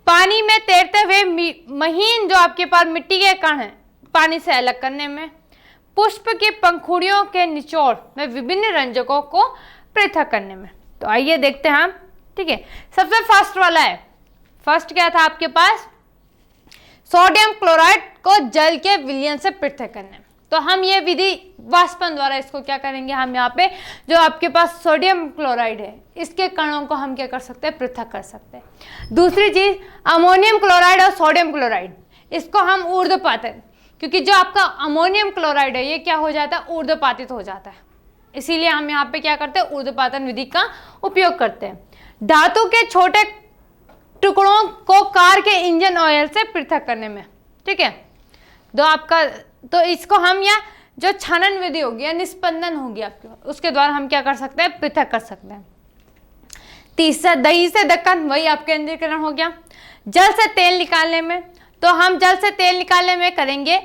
पानी में तैरते हुए महीन जो आपके पास मिट्टी के कण हैं पानी से अलग करने में। पुष्प की पंखुड़ियों के निचोड़ में विभिन्न रंजकों को पृथक करने में। तो आइए देखते हैं हम, ठीक है। सबसे फर्स्ट वाला है, फर्स्ट क्या था आपके पास, सोडियम क्लोराइड को जल के विलयन से पृथक करने में। तो हम ये विधि वाष्पन द्वारा इसको क्या करेंगे, हम यहाँ पे जो आपके पास सोडियम क्लोराइड है इसके कणों को हम क्या कर सकते हैं, पृथक कर सकते हैं। दूसरी चीज अमोनियम क्लोराइड और सोडियम क्लोराइड, इसको हम ऊर्ध्वपातन, क्योंकि जो आपका अमोनियम क्लोराइड है ये क्या हो जाता है, ऊर्ध्वपातित हो जाता है, इसीलिए हम यहाँ पे क्या करते हैं, ऊर्ध्वपातन विधि का उपयोग करते हैं। धातु के छोटे टुकड़ों को कार के इंजन ऑयल से पृथक करने में, ठीक है। तो आपका तो इसको हम या जो छानन विधि होगी या निस्पंदन होगी आपके, उसके द्वारा हम क्या कर सकते हैं, पृथक कर सकते हैं। तीसरा दही से ढक्कन, वही आपके अंदीकरण हो गया। जल से तेल निकालने में, तो हम जल से तेल निकालने में करेंगे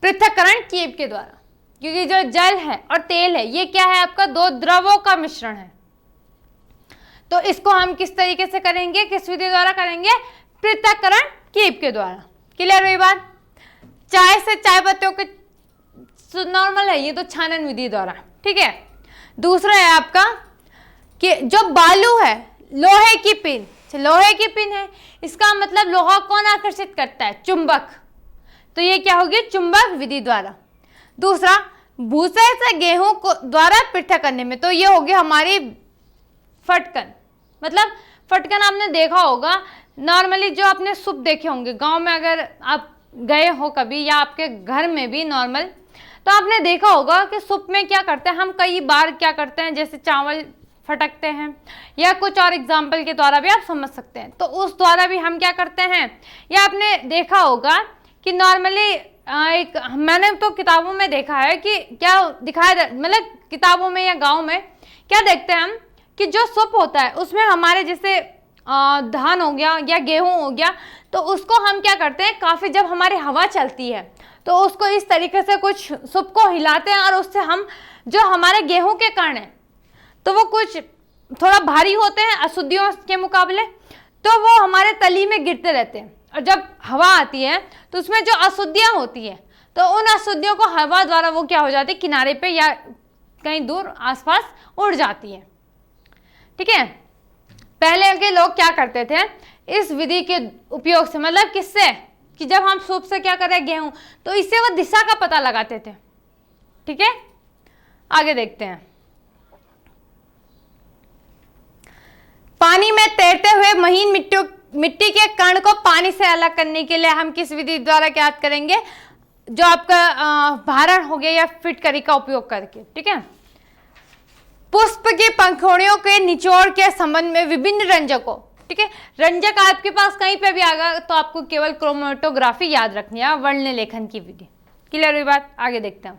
पृथक्करण कीप के द्वारा, क्योंकि जो जल है और तेल है ये क्या है आपका, दो द्रवों का मिश्रण है। तो इसको हम किस तरीके से करेंगे, किस विधि द्वारा करेंगे, पृथक्करण कीप के द्वारा। क्लियर हुई बात। चाय से चाय पत्तियों के नॉर्मल है ये तो छानन विधि द्वारा, ठीक है। दूसरा है आपका कि जो बालू है, लोहे की पिन, लोहे की पिन है, इसका मतलब लोहा कौन आकर्षित करता है, चुंबक, तो ये क्या होगी, चुंबक विधि द्वारा। दूसरा भूसे से गेहूं को द्वारा पृथक करने में। तो ये होगी हमारी फटकन। मतलब फटकन आपने देखा होगा नॉर्मली, जो आपने सूप देखे होंगे गांव में, अगर आप गए हो कभी या आपके घर में भी नॉर्मल, तो आपने देखा होगा कि सूप में क्या करते हैं हम, कई बार क्या करते हैं, जैसे चावल फटकते हैं या कुछ और एग्जाम्पल के द्वारा भी आप समझ सकते हैं, तो उस द्वारा भी हम क्या करते हैं, या आपने देखा होगा कि नॉर्मली एक, मैंने तो किताबों में देखा है कि क्या दिखाया, मतलब किताबों में या गांव में क्या देखते हैं हम कि जो सूप होता है उसमें हमारे जैसे धान हो गया या गेहूं हो गया, तो उसको हम क्या करते हैं, काफ़ी जब हमारी हवा चलती है तो उसको इस तरीके से कुछ सूप को हिलाते हैं और उससे हम जो हमारे गेहूं के कण हैं तो वो कुछ थोड़ा भारी होते हैं अशुद्धियों के मुकाबले, तो वो हमारे तली में गिरते रहते हैं, और जब हवा आती है तो उसमें जो अशुद्धियाँ होती है तो उन अशुद्धियों को हवा द्वारा वो क्या हो जाती है, किनारे पे या कहीं दूर आसपास उड़ जाती है। ठीक है, पहले के लोग क्या करते थे इस विधि के उपयोग से, मतलब किससे, कि जब हम सूप से क्या कर रहे हैं गेहूं, तो इससे वो दिशा का पता लगाते थे। ठीक है, आगे देखते हैं। पानी में तैरते हुए महीन मिट्टी के कण को पानी से अलग करने के लिए हम किस विधि द्वारा क्या करेंगे, जो आपका भारण हो गया या फिटकरी का उपयोग करके। ठीक है, पुष्प की पंखुड़ियों के निचोड़ के संबंध में विभिन्न रंजकों, ठीक है, रंजक आपके पास कहीं पे भी आएगा तो आपको केवल क्रोमेटोग्राफी याद रखनी है, वर्ण लेखन की विधि। क्लियर हुई बात, आगे देखते हैं।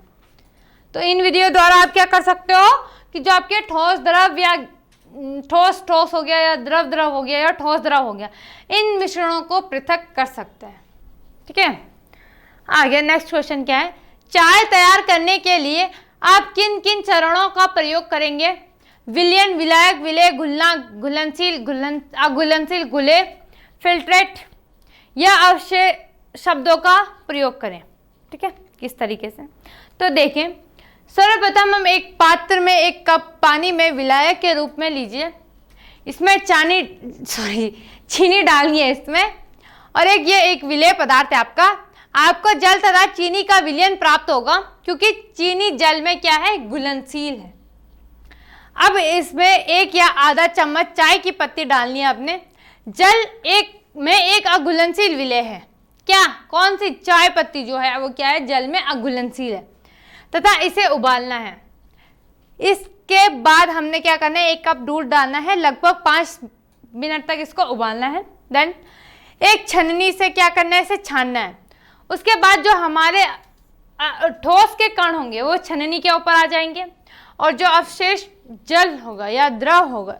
तो इन विधियों द्वारा आप क्या कर सकते हो कि जो आपके ठोस द्रव या ठोस हो गया या द्रव हो गया या ठोस द्रव हो गया, इन मिश्रणों को पृथक कर सकते हैं। ठीक है, आगे नेक्स्ट क्वेश्चन क्या है, चाय तैयार करने के लिए आप किन किन चरणों का प्रयोग करेंगे, विलयन, विलायक, विलय, घुलना, घुलनशील, घुले, फिल्ट्रेट या अवशेष शब्दों का प्रयोग करें। ठीक है, किस तरीके से, तो देखें, सर्वप्रथम हम एक पात्र में 1 कप पानी में विलायक के रूप में लीजिए, इसमें चीनी डालनी है इसमें, और ये एक विलेय पदार्थ है आपको जल तथा चीनी का विलयन प्राप्त होगा, क्योंकि चीनी जल में क्या है, घुलनशील है। अब इसमें 1 या आधा चम्मच चाय की पत्ती डालनी है आपने। जल में एक अघुलनशील विलेय है, क्या, कौन सी, चाय पत्ती जो है वो क्या है, जल में अघुलनशील है, तथा इसे उबालना है। इसके बाद हमने क्या करना है, 1 कप दूध डालना है, लगभग 5 मिनट तक इसको उबालना है। देन एक छन्नी से क्या करना है, इसे छानना है। उसके बाद जो हमारे ठोस के कण होंगे वो छन्नी के ऊपर आ जाएंगे, और जो अवशेष जल होगा या द्रव होगा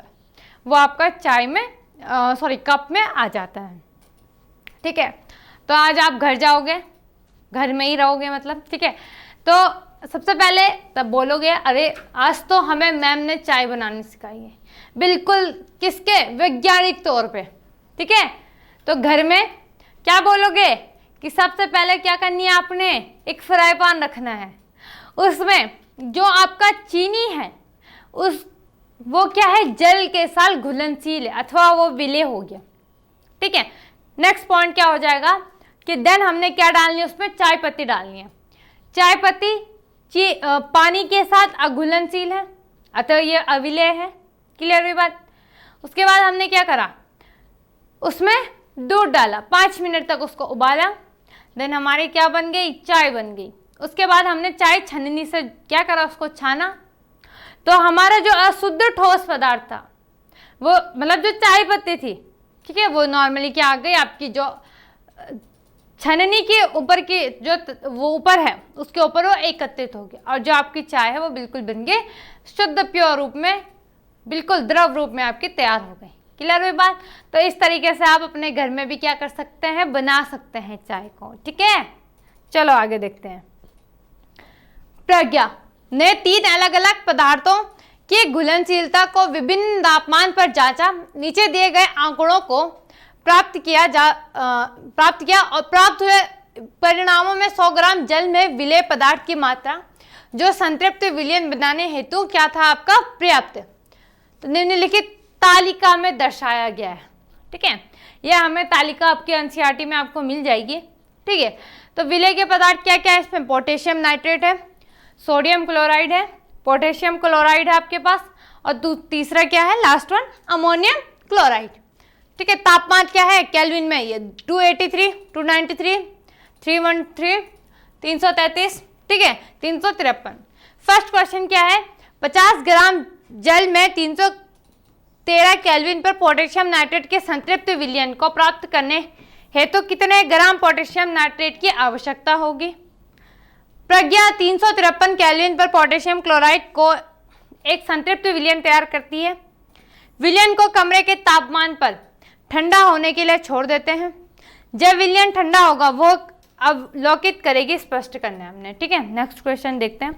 वो आपका चाय में कप में आ जाता है। ठीक है, तो आज आप घर जाओगे, घर में ही रहोगे मतलब, ठीक है, तो सबसे पहले तब बोलोगे अरे आज तो हमें मैम ने चाय बनानी सिखाई है, बिल्कुल किसके, वैज्ञानिक तौर पे। ठीक है, तो घर में क्या बोलोगे कि सबसे पहले क्या करनी है, आपने एक फ्राई पैन रखना है, उसमें जो आपका चीनी है वो क्या है, जल के साथ घुलनशील है अथवा वो विलेय हो गया। ठीक है, नेक्स्ट पॉइंट क्या हो जाएगा कि देन हमने क्या डालनी है, उसमें चाय पत्ती डालनी है। चाय पत्ती पानी के साथ अघुलनशील है, अतः ये अविलेय है। क्लियर हुई बात। उसके बाद हमने क्या करा, उसमें दूध डाला, 5 मिनट तक उसको उबाला, देन हमारी क्या बन गई, चाय बन गई। उसके बाद हमने चाय छन्नी से क्या करा, उसको छाना, तो हमारा जो अशुद्ध ठोस पदार्थ था वो मतलब जो चाय पत्ती थी, ठीक है, वो नॉर्मली क्या आ गई, आपकी जो छन्नी के ऊपर की जो वो ऊपर है उसके ऊपर वो एकत्रित हो गया, और जो आपकी चाय है वो बिल्कुल बन गई शुद्ध प्योर रूप में, बिल्कुल द्रव रूप में आपकी तैयार हो गई। क्लियर हुई बात। तो इस तरीके से आप अपने घर में भी क्या कर सकते हैं, बना सकते हैं चाय को। ठीक है, चलो आगे देखते हैं। प्रज्ञा ने 3 अलग अलग पदार्थों की घुलनशीलता को विभिन्न तापमान पर जांचा, नीचे दिए गए आंकड़ों को प्राप्त किया और प्राप्त हुए परिणामों में 100 ग्राम जल में विलेय पदार्थ की मात्रा जो संतृप्त विलयन बनाने हेतु क्या था आपका, पर्याप्त, तो निम्नलिखित तालिका में दर्शाया गया है। ठीक है, यह हमें तालिका आपके एनसीईआरटी में आपको मिल जाएगी। ठीक है, तो विलेय के पदार्थ क्या क्या है, इसमें पोटेशियम नाइट्रेट है, सोडियम क्लोराइड है, पोटेशियम क्लोराइड है आपके पास, और तीसरा क्या है, लास्ट वन, अमोनियम क्लोराइड। ठीक है, तापमान क्या है केल्विन में, ये 283, 293, 313, 333, ठीक है, 353। फर्स्ट क्वेश्चन क्या है, 50 ग्राम जल में 313 केल्विन पर पोटेशियम नाइट्रेट के संतृप्त विलयन को प्राप्त करने हेतु कितने ग्राम पोटेशियम नाइट्रेट की आवश्यकता होगी। प्रज्ञा 353 केल्विन पर पोटेशियम क्लोराइड को एक संतृप्त विलयन तैयार करती है। विलयन को कमरे के तापमान पर ठंडा होने के लिए छोड़ देते हैं। जब विलयन ठंडा होगा वो अवलोकित करेगी, स्पष्ट करना है हमने। ठीक है, नेक्स्ट क्वेश्चन देखते हैं।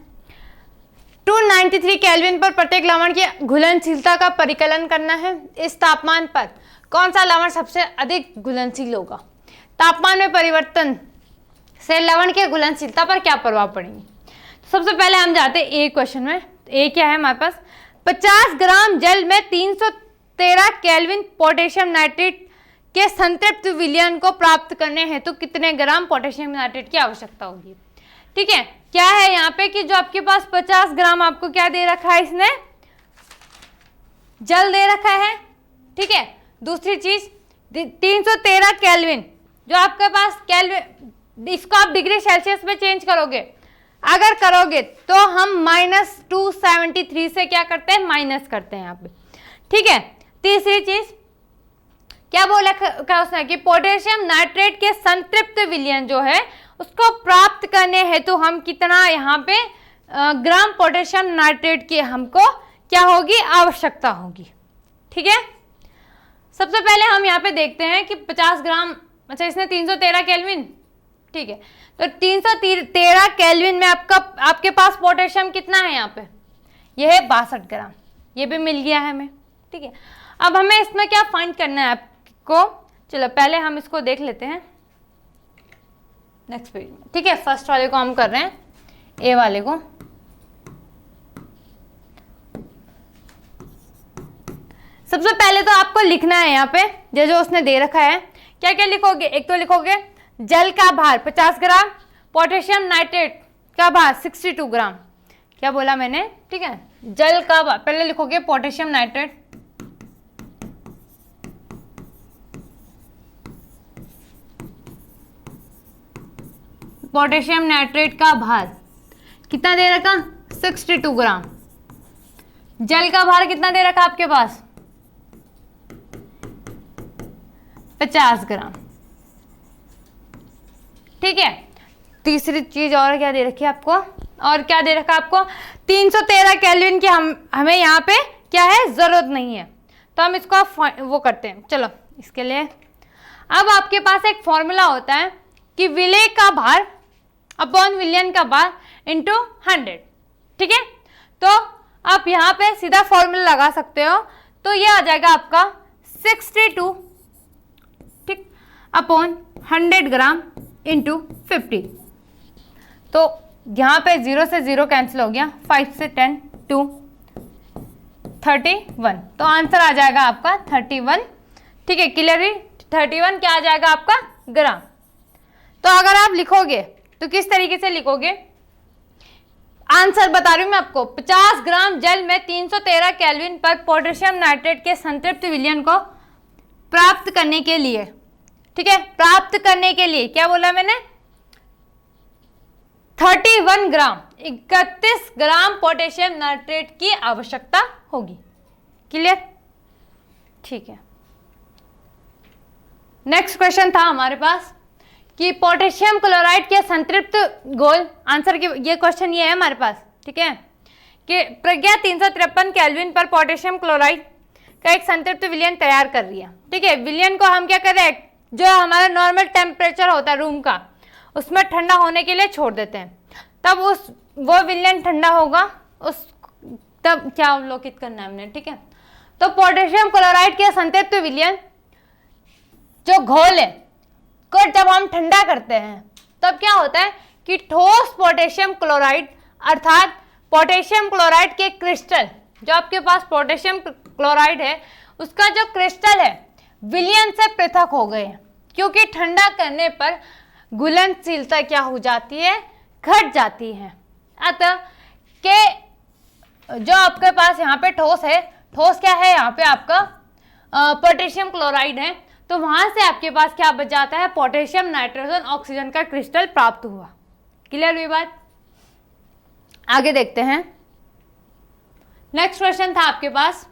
293 केल्विन पर प्रत्येक लवण की घुलनशीलता का परिकलन करना है। इस तापमान पर कौन सा लवण सबसे अधिक घुलनशील होगा। तापमान में परिवर्तन से लवण की घुलनशीलता पर क्या प्रभाव पड़ेंगे। तो सबसे पहले हम जाते हैं ए क्वेश्चन में। ए क्या है हमारे पास, 50 ग्राम जल में 313 केल्विन पोटेशियम नाइट्रेट के संतृप्त विलयन को प्राप्त करने हेतु कितने ग्राम पोटेशियम नाइट्रेट की आवश्यकता होगी। ठीक है, क्या है यहाँ पे कि जो आपके पास 50 ग्राम आपको क्या दे रखा है, इसने जल दे रखा है। ठीक है, दूसरी चीज 313 केल्विन, जो आपके पास केल्विन, इसको आप डिग्री सेल्सियस में चेंज करोगे, अगर करोगे तो हम -273 से क्या करते हैं, माइनस करते हैं यहाँ पे। ठीक है, तीसरी चीज क्या बोला क्या उसने कि पोटेशियम नाइट्रेट के संतृप्त विलयन जो है उसको प्राप्त करने हेतु हम कितना यहाँ पे ग्राम पोटेशियम नाइट्रेट की हमको क्या होगी, आवश्यकता होगी। ठीक है, सबसे पहले हम यहाँ पे देखते हैं कि 50 ग्राम, अच्छा इसने 313 केल्विन, ठीक है, तो 313 केल्विन में आपके पास पोटेशियम कितना है यहाँ पे, यह है 62 ग्राम, ये भी मिल गया है हमें। ठीक है, अब हमें इसमें क्या फाइंड करना है आपको, चलो पहले हम इसको देख लेते हैं नेक्स्ट पेज में। ठीक है, फर्स्ट वाले को हम कर रहे हैं, ए वाले को। सबसे पहले तो आपको लिखना है यहाँ पे जो उसने दे रखा है, क्या क्या लिखोगे, एक तो लिखोगे जल का भार 50 ग्राम, पोटेशियम नाइट्रेट का भार 62 ग्राम, क्या बोला मैंने। ठीक है, जल का भार पहले लिखोगे पोटेशियम नाइट्रेट, पोटेशियम नाइट्रेट का भार कितना दे रखा, 62 ग्राम। जल का भार कितना दे रखा आपके पास, 50 ग्राम। ठीक है, तीसरी चीज और क्या दे रखी है आपको, और क्या दे रखा आपको, 313 केल्विन की हमें यहाँ पे क्या है, जरूरत नहीं है, तो हम इसको वो करते हैं। चलो इसके लिए अब आपके पास एक फॉर्मूला होता है कि विलय का भार अपॉन विलयन का भार इंटू 100। ठीक है, तो आप यहाँ पे सीधा फॉर्मूला लगा सकते हो, तो ये आ जाएगा आपका 62 ठीक अपॉन 100 ग्राम इंटू 50। तो यहाँ पे 0 से 0 कैंसिल हो गया, 5 से 10 2 31, तो आंसर आ जाएगा आपका 31। ठीक है, क्लियरली 31 क्या आ जाएगा आपका, ग्राम। तो अगर आप लिखोगे तो किस तरीके से लिखोगे, आंसर बता रही हूं मैं आपको, 50 ग्राम जल में 313 केल्विन पर पोटेशियम नाइट्रेट के संतृप्त विलयन को प्राप्त करने के लिए, ठीक है, प्राप्त करने के लिए क्या बोला मैंने, 31 ग्राम 31 ग्राम पोटेशियम नाइट्रेट की आवश्यकता होगी। क्लियर। ठीक है, नेक्स्ट क्वेश्चन था हमारे पास कि पोटेशियम क्लोराइड के संतृप्त घोल, आंसर की ये क्वेश्चन ये है हमारे पास। ठीक है, कि प्रज्ञा 353 केल्विन पर पोटेशियम क्लोराइड का एक संतृप्त विलयन तैयार कर रही है। ठीक है, विलयन को हम क्या कर रहे हैं, जो हमारा नॉर्मल टेम्परेचर होता है रूम का, उसमें ठंडा होने के लिए छोड़ देते हैं, तब वो विलयन ठंडा होगा, तब क्या अवलोकित करना है हमने। ठीक है, तो पोटेशियम क्लोराइड के संतृप्त विलयन जो घोल है को जब हम ठंडा करते हैं तब क्या होता है कि ठोस पोटेशियम क्लोराइड अर्थात पोटेशियम क्लोराइड के क्रिस्टल, जो आपके पास पोटेशियम क्लोराइड है उसका जो क्रिस्टल है विलयन से पृथक हो गए, क्योंकि ठंडा करने पर घुलनशीलता क्या हो जाती है, घट जाती है। अतः के जो आपके पास यहाँ पे ठोस है, ठोस क्या है यहाँ पे आपका पोटेशियम क्लोराइड है, तो वहां से आपके पास क्या बच जाता है, पोटेशियम नाइट्रोजन ऑक्सीजन का क्रिस्टल प्राप्त हुआ। क्लियर हुई बात? आगे देखते हैं। नेक्स्ट क्वेश्चन था आपके पास,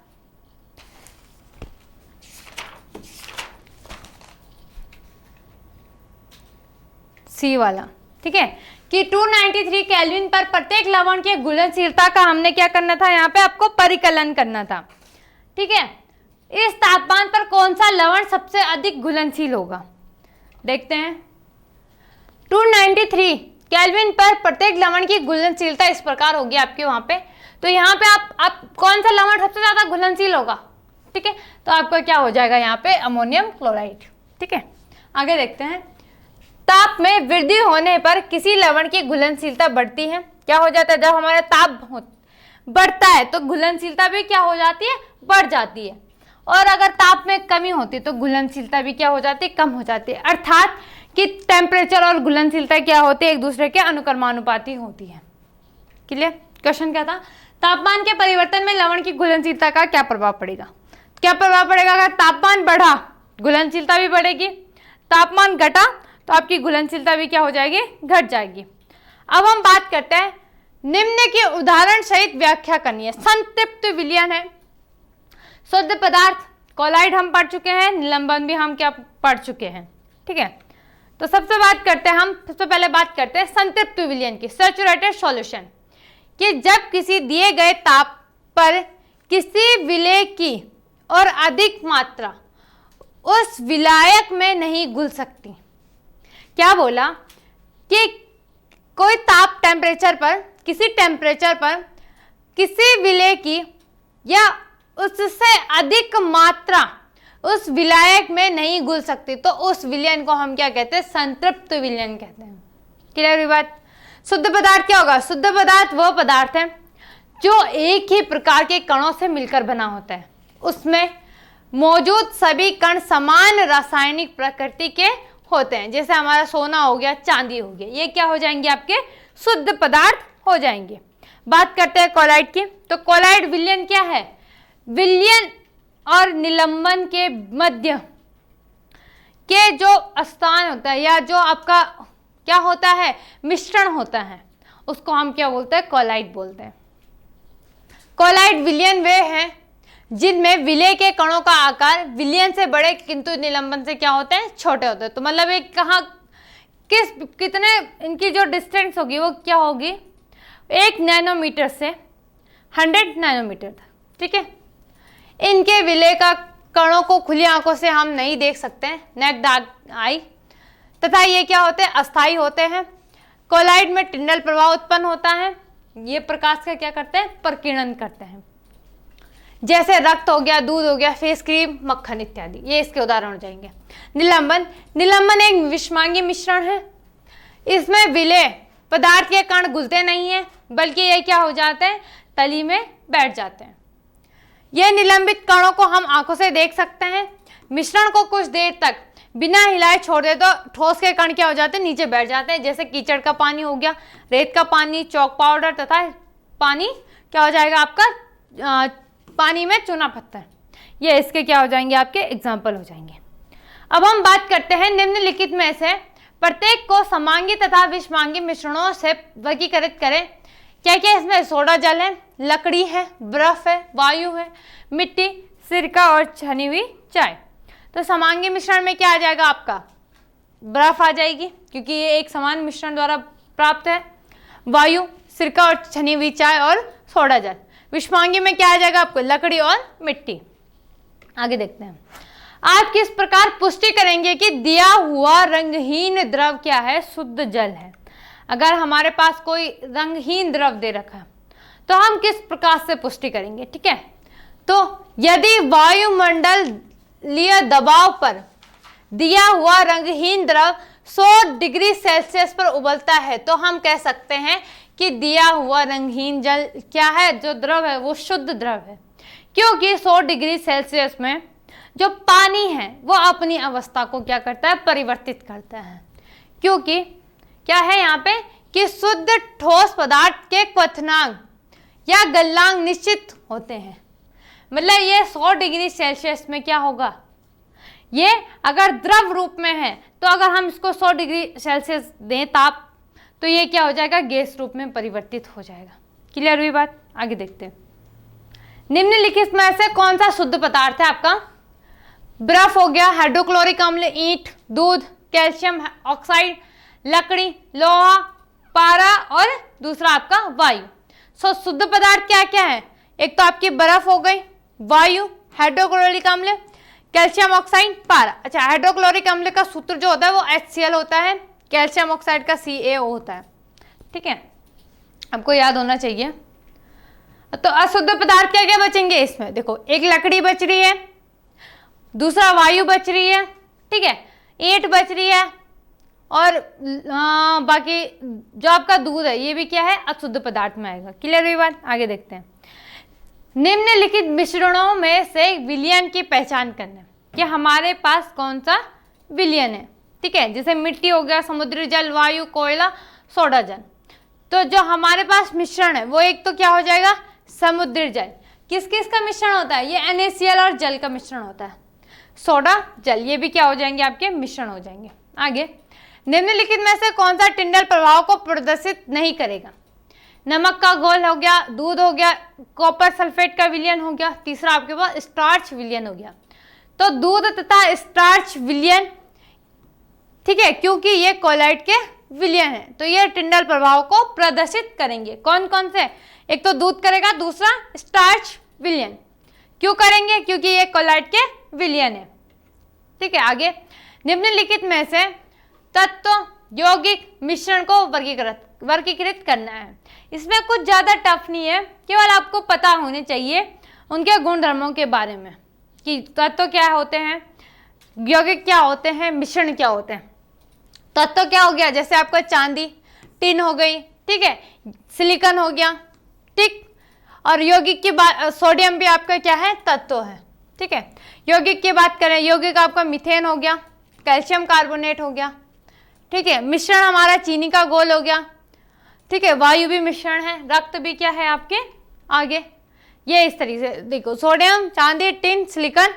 सी वाला, ठीक है, कि 293 केल्विन पर प्रत्येक लवण की घुलनशीलता का हमने क्या करना था, यहाँ पे आपको परिकलन करना था। ठीक है, इस तापमान पर कौन सा लवण सबसे अधिक घुलनशील होगा? देखते हैं। 293 केल्विन पर प्रत्येक लवण की घुलनशीलता इस प्रकार होगी आपके वहां पे। तो यहाँ पे आप कौन सा लवण सबसे ज्यादा घुलनशील होगा? ठीक है, तो आपका क्या हो जाएगा यहाँ पे, अमोनियम क्लोराइड। ठीक है, आगे देखते हैं। ताप में वृद्धि होने पर किसी लवण की घुलनशीलता बढ़ती है। क्या हो जाता है, जब हमारा ताप बढ़ता है तो घुलनशीलता भी क्या हो जाती है, बढ़ जाती है। और अगर ताप में कमी होती है तो घुलनशीलता भी क्या हो जाती है, कम हो जाती है। अर्थात कि टेम्परेचर और घुलनशीलता क्या होती है, एक दूसरे के अनुक्रमानुपाती होती है। क्लियर? क्वेश्चन क्या था, तापमान के परिवर्तन में लवण की घुलनशीलता का क्या प्रभाव पड़ेगा? क्या प्रभाव पड़ेगा? अगर तापमान बढ़ा घुलनशीलता भी बढ़ेगी, तापमान घटा तो आपकी घुलनशीलता भी क्या हो जाएगी, घट जाएगी। अब हम बात करते हैं, निम्न के उदाहरण सहित व्याख्या करनी है। संतृप्त विलयन है, शुद्ध पदार्थ, कोलाइड हम पढ़ चुके हैं, निलंबन भी हम क्या पढ़ चुके हैं। ठीक है, तो सबसे पहले बात करते हैं संतृप्त विलयन की, सैचुरेटेड सॉल्यूशन, कि जब किसी दिए गए ताप पर किसी विलेय की और अधिक मात्रा उस विलायक में नहीं घुल सकती। क्या बोला कि कोई ताप टेम्परेचर पर, किसी टेम्परेचर पर किसी विलेय की या उससे अधिक मात्रा उस विलायक में नहीं घुल सकती, तो उस विलयन को हम क्या कहते हैं, संतृप्त विलयन कहते हैं। क्लियर हुई बात? शुद्ध पदार्थ क्या होगा? शुद्ध पदार्थ वह पदार्थ है जो एक ही प्रकार के कणों से मिलकर बना होता है, उसमें मौजूद सभी कण समान रासायनिक प्रकृति के होते हैं। जैसे हमारा सोना हो गया, चांदी हो गया, ये क्या हो जाएंगे, आपके शुद्ध पदार्थ हो जाएंगे। बात करते हैं कोलाइड की, तो कोलाइड विलयन क्या है, विलयन और निलंबन के मध्य के जो स्थान होता है या जो आपका क्या होता है, मिश्रण होता है, उसको हम क्या बोलते हैं, कोलाइड बोलते हैं। कोलाइड विलयन वे हैं जिनमें विलेय के कणों का आकार विलयन से बड़े किंतु निलंबन से क्या होते हैं, छोटे होते हैं। तो मतलब एक कहाँ कितने इनकी जो डिस्टेंस होगी वो क्या होगी, 1 नैनोमीटर से 100 नैनोमीटर तक। ठीक है, इनके विलेय का कणों को खुली आंखों से हम नहीं देख सकते हैं, नेक्ड आई, तथा ये क्या होते हैं, अस्थायी होते हैं। कोलाइड में टिंडल प्रवाह उत्पन्न होता है, ये प्रकाश का क्या करते हैं, प्रकीर्णन करते हैं। जैसे रक्त हो गया, दूध हो गया, फेस क्रीम, मक्खन इत्यादि, ये इसके उदाहरण हो जाएंगे। निलंबन एक विषमांगी मिश्रण है, इसमें विलेय पदार्थ के कण घुलते नहीं है, बल्कि ये क्या हो जाते हैं, तली में बैठ जाते हैं। ये निलंबित कणों को हम आंखों से देख सकते हैं। मिश्रण को कुछ देर तक बिना हिलाए छोड़ दे तो ठोस के कण क्या हो जाते हैं, नीचे बैठ जाते हैं। जैसे कीचड़ का पानी हो गया, रेत का पानी, चौक पाउडर तथा पानी क्या हो जाएगा आपका, पानी में चूना पत्थर, ये इसके क्या हो जाएंगे, आपके एग्जाम्पल हो जाएंगे। अब हम बात करते हैं, निम्नलिखित में से प्रत्येक को समांगी तथा विषमांगी मिश्रणों से वर्गीकृत करें। क्या क्या इसमें, सोडा जल है, लकड़ी है, बर्फ है, वायु है, मिट्टी, सिरका और छनी हुई चाय। तो समांगी मिश्रण में क्या आ जाएगा आपका, बर्फ आ जाएगी क्योंकि ये एक समान मिश्रण द्वारा प्राप्त है, वायु, सिरका और छनी हुई चाय और सोडा जल। विषमांगी में क्या आ जाएगा आपको, लकड़ी और मिट्टी। आगे देखते हैं, आप किस प्रकार पुष्टि करेंगे कि दिया हुआ रंगहीन द्रव क्या है, शुद्ध जल है। अगर हमारे पास कोई रंगहीन द्रव दे रखा है तो हम किस प्रकार से पुष्टि करेंगे। ठीक है, तो यदि वायुमंडलीय दबाव पर दिया हुआ रंगहीन द्रव 100 डिग्री सेल्सियस पर उबलता है तो हम कह सकते हैं कि दिया हुआ रंगहीन जल क्या है, जो द्रव है वो शुद्ध द्रव है, क्योंकि 100 डिग्री सेल्सियस में जो पानी है वो अपनी अवस्था को क्या करता है, परिवर्तित करता है। क्योंकि क्या है यहाँ पे कि शुद्ध ठोस पदार्थ के क्वथनांक या गलनांक निश्चित होते हैं। मतलब ये 100 डिग्री सेल्सियस में क्या होगा, ये अगर द्रव रूप में है तो अगर हम इसको 100 डिग्री सेल्सियस दें ताप, तो ये क्या हो जाएगा, गैस रूप में परिवर्तित हो जाएगा। क्लियर हुई बात? आगे देखते हैं। निम्नलिखित में से कौन सा शुद्ध पदार्थ है आपका, बर्फ हो गया, हाइड्रोक्लोरिक अम्ल, ईंट, दूध, कैल्शियम ऑक्साइड, लकड़ी, लोहा, पारा और दूसरा आपका वायु। सो शुद्ध पदार्थ क्या क्या है, एक तो आपकी बर्फ हो गई, वायु, हाइड्रोक्लोरिक अम्ल, कैल्शियम ऑक्साइड, पारा। अच्छा, हाइड्रोक्लोरिक अम्ल का सूत्र जो होता है वो HCl होता है, कैल्शियम ऑक्साइड का CaO होता है। ठीक है, आपको याद होना चाहिए। तो अशुद्ध पदार्थ क्या क्या बचेंगे इसमें, देखो एक लकड़ी बच रही है, दूसरा वायु बच रही है, ठीक है, ईंट बच रही है, और बाकी जो आपका दूध है ये भी क्या है, अशुद्ध पदार्थ में आएगा। क्लियर हुई बात? आगे देखते हैं। निम्नलिखित मिश्रणों में से विलयन की पहचान करना कि हमारे पास कौन सा विलयन है। ठीक है, जैसे मिट्टी हो गया, समुद्री जल, वायु, कोयला, सोडा जल। तो जो हमारे पास मिश्रण है वो एक तो क्या हो जाएगा, समुद्री जल। किस किस का मिश्रण होता है, ये NaCl और जल का मिश्रण होता है, सोडा जल, ये भी क्या हो जाएंगे, आपके मिश्रण हो जाएंगे। आगे, निम्नलिखित में से कौन सा टिंडल प्रभाव को प्रदर्शित नहीं करेगा, नमक का घोल हो गया, दूध हो गया, कॉपर सल्फेट का विलयन हो गया, तीसरा आपके पास स्टार्च विलयन हो गया। तो दूध तथा स्टार्च विलयन, ठीक है, क्योंकि ये कोलाइड के विलयन है, तो ये टिंडल प्रभाव को प्रदर्शित करेंगे। कौन कौन से, एक तो दूध करेगा, दूसरा स्टार्च विलयन। क्यों करेंगे, क्योंकि ये कोलाइड के विलयन है। ठीक है, आगे, निम्नलिखित में से तत्व यौगिक मिश्रण को वर्गीकृत करना है। इसमें कुछ ज्यादा टफ नहीं है, केवल आपको पता होने चाहिए उनके गुण धर्मों के बारे में कि तत्व क्या होते हैं, यौगिक क्या होते हैं, मिश्रण क्या होते हैं। तत्व क्या हो गया, जैसे आपका चांदी, टिन हो गई, ठीक है, सिलिकॉन हो गया, ठीक, और यौगिक की बात, सोडियम भी आपका क्या है, तत्व है। ठीक है, यौगिक की बात करें, यौगिक आपका मीथेन हो गया, कैल्शियम कार्बोनेट हो गया, ठीक है, मिश्रण हमारा चीनी का घोल हो गया, ठीक है, वायु भी मिश्रण है, रक्त भी क्या है आपके। आगे ये इस तरीके से देखो, सोडियम, चांदी, tin, silicon,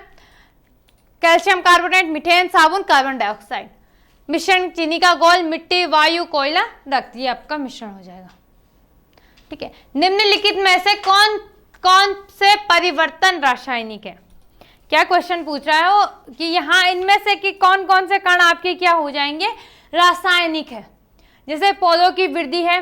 calcium carbonate, methane, साबुन, कार्बन डाइऑक्साइड, मिश्रण चीनी का घोल, मिट्टी, वायु, कोयला, रक्त, ये आपका मिश्रण हो जाएगा। ठीक है, निम्नलिखित में से कौन कौन से परिवर्तन रासायनिक है। क्या क्वेश्चन पूछ रहा है वो कि यहाँ इनमें से कि कौन कौन से कण आपके क्या हो जाएंगे, रासायनिक है। जैसे पौधों की वृद्धि है,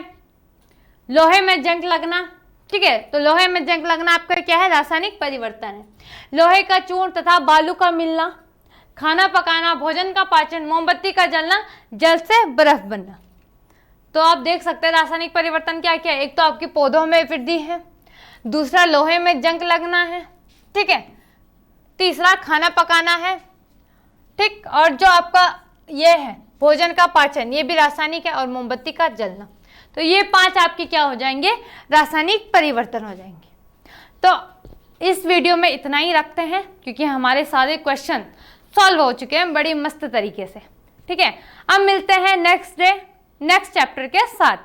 लोहे में जंग लगना, ठीक है, तो लोहे में जंग लगना आपका क्या है, रासायनिक परिवर्तन है। लोहे का चूर्ण तथा बालू का मिलना, खाना पकाना, भोजन का पाचन, मोमबत्ती का जलना, जल से बर्फ बनना। तो आप देख सकते हैं रासायनिक परिवर्तन क्या क्या है, एक तो आपके पौधों में वृद्धि है, दूसरा लोहे में जंग लगना है, ठीक है, तीसरा खाना पकाना है, ठीक, और जो आपका ये है भोजन का पाचन, ये भी रासायनिक है, और मोमबत्ती का जलना। तो ये 5 आपके क्या हो जाएंगे, रासायनिक परिवर्तन हो जाएंगे। तो इस वीडियो में इतना ही रखते हैं, क्योंकि हमारे सारे क्वेश्चन सॉल्व हो चुके हैं बड़ी मस्त तरीके से। ठीक है, अब मिलते हैं नेक्स्ट चैप्टर के साथ।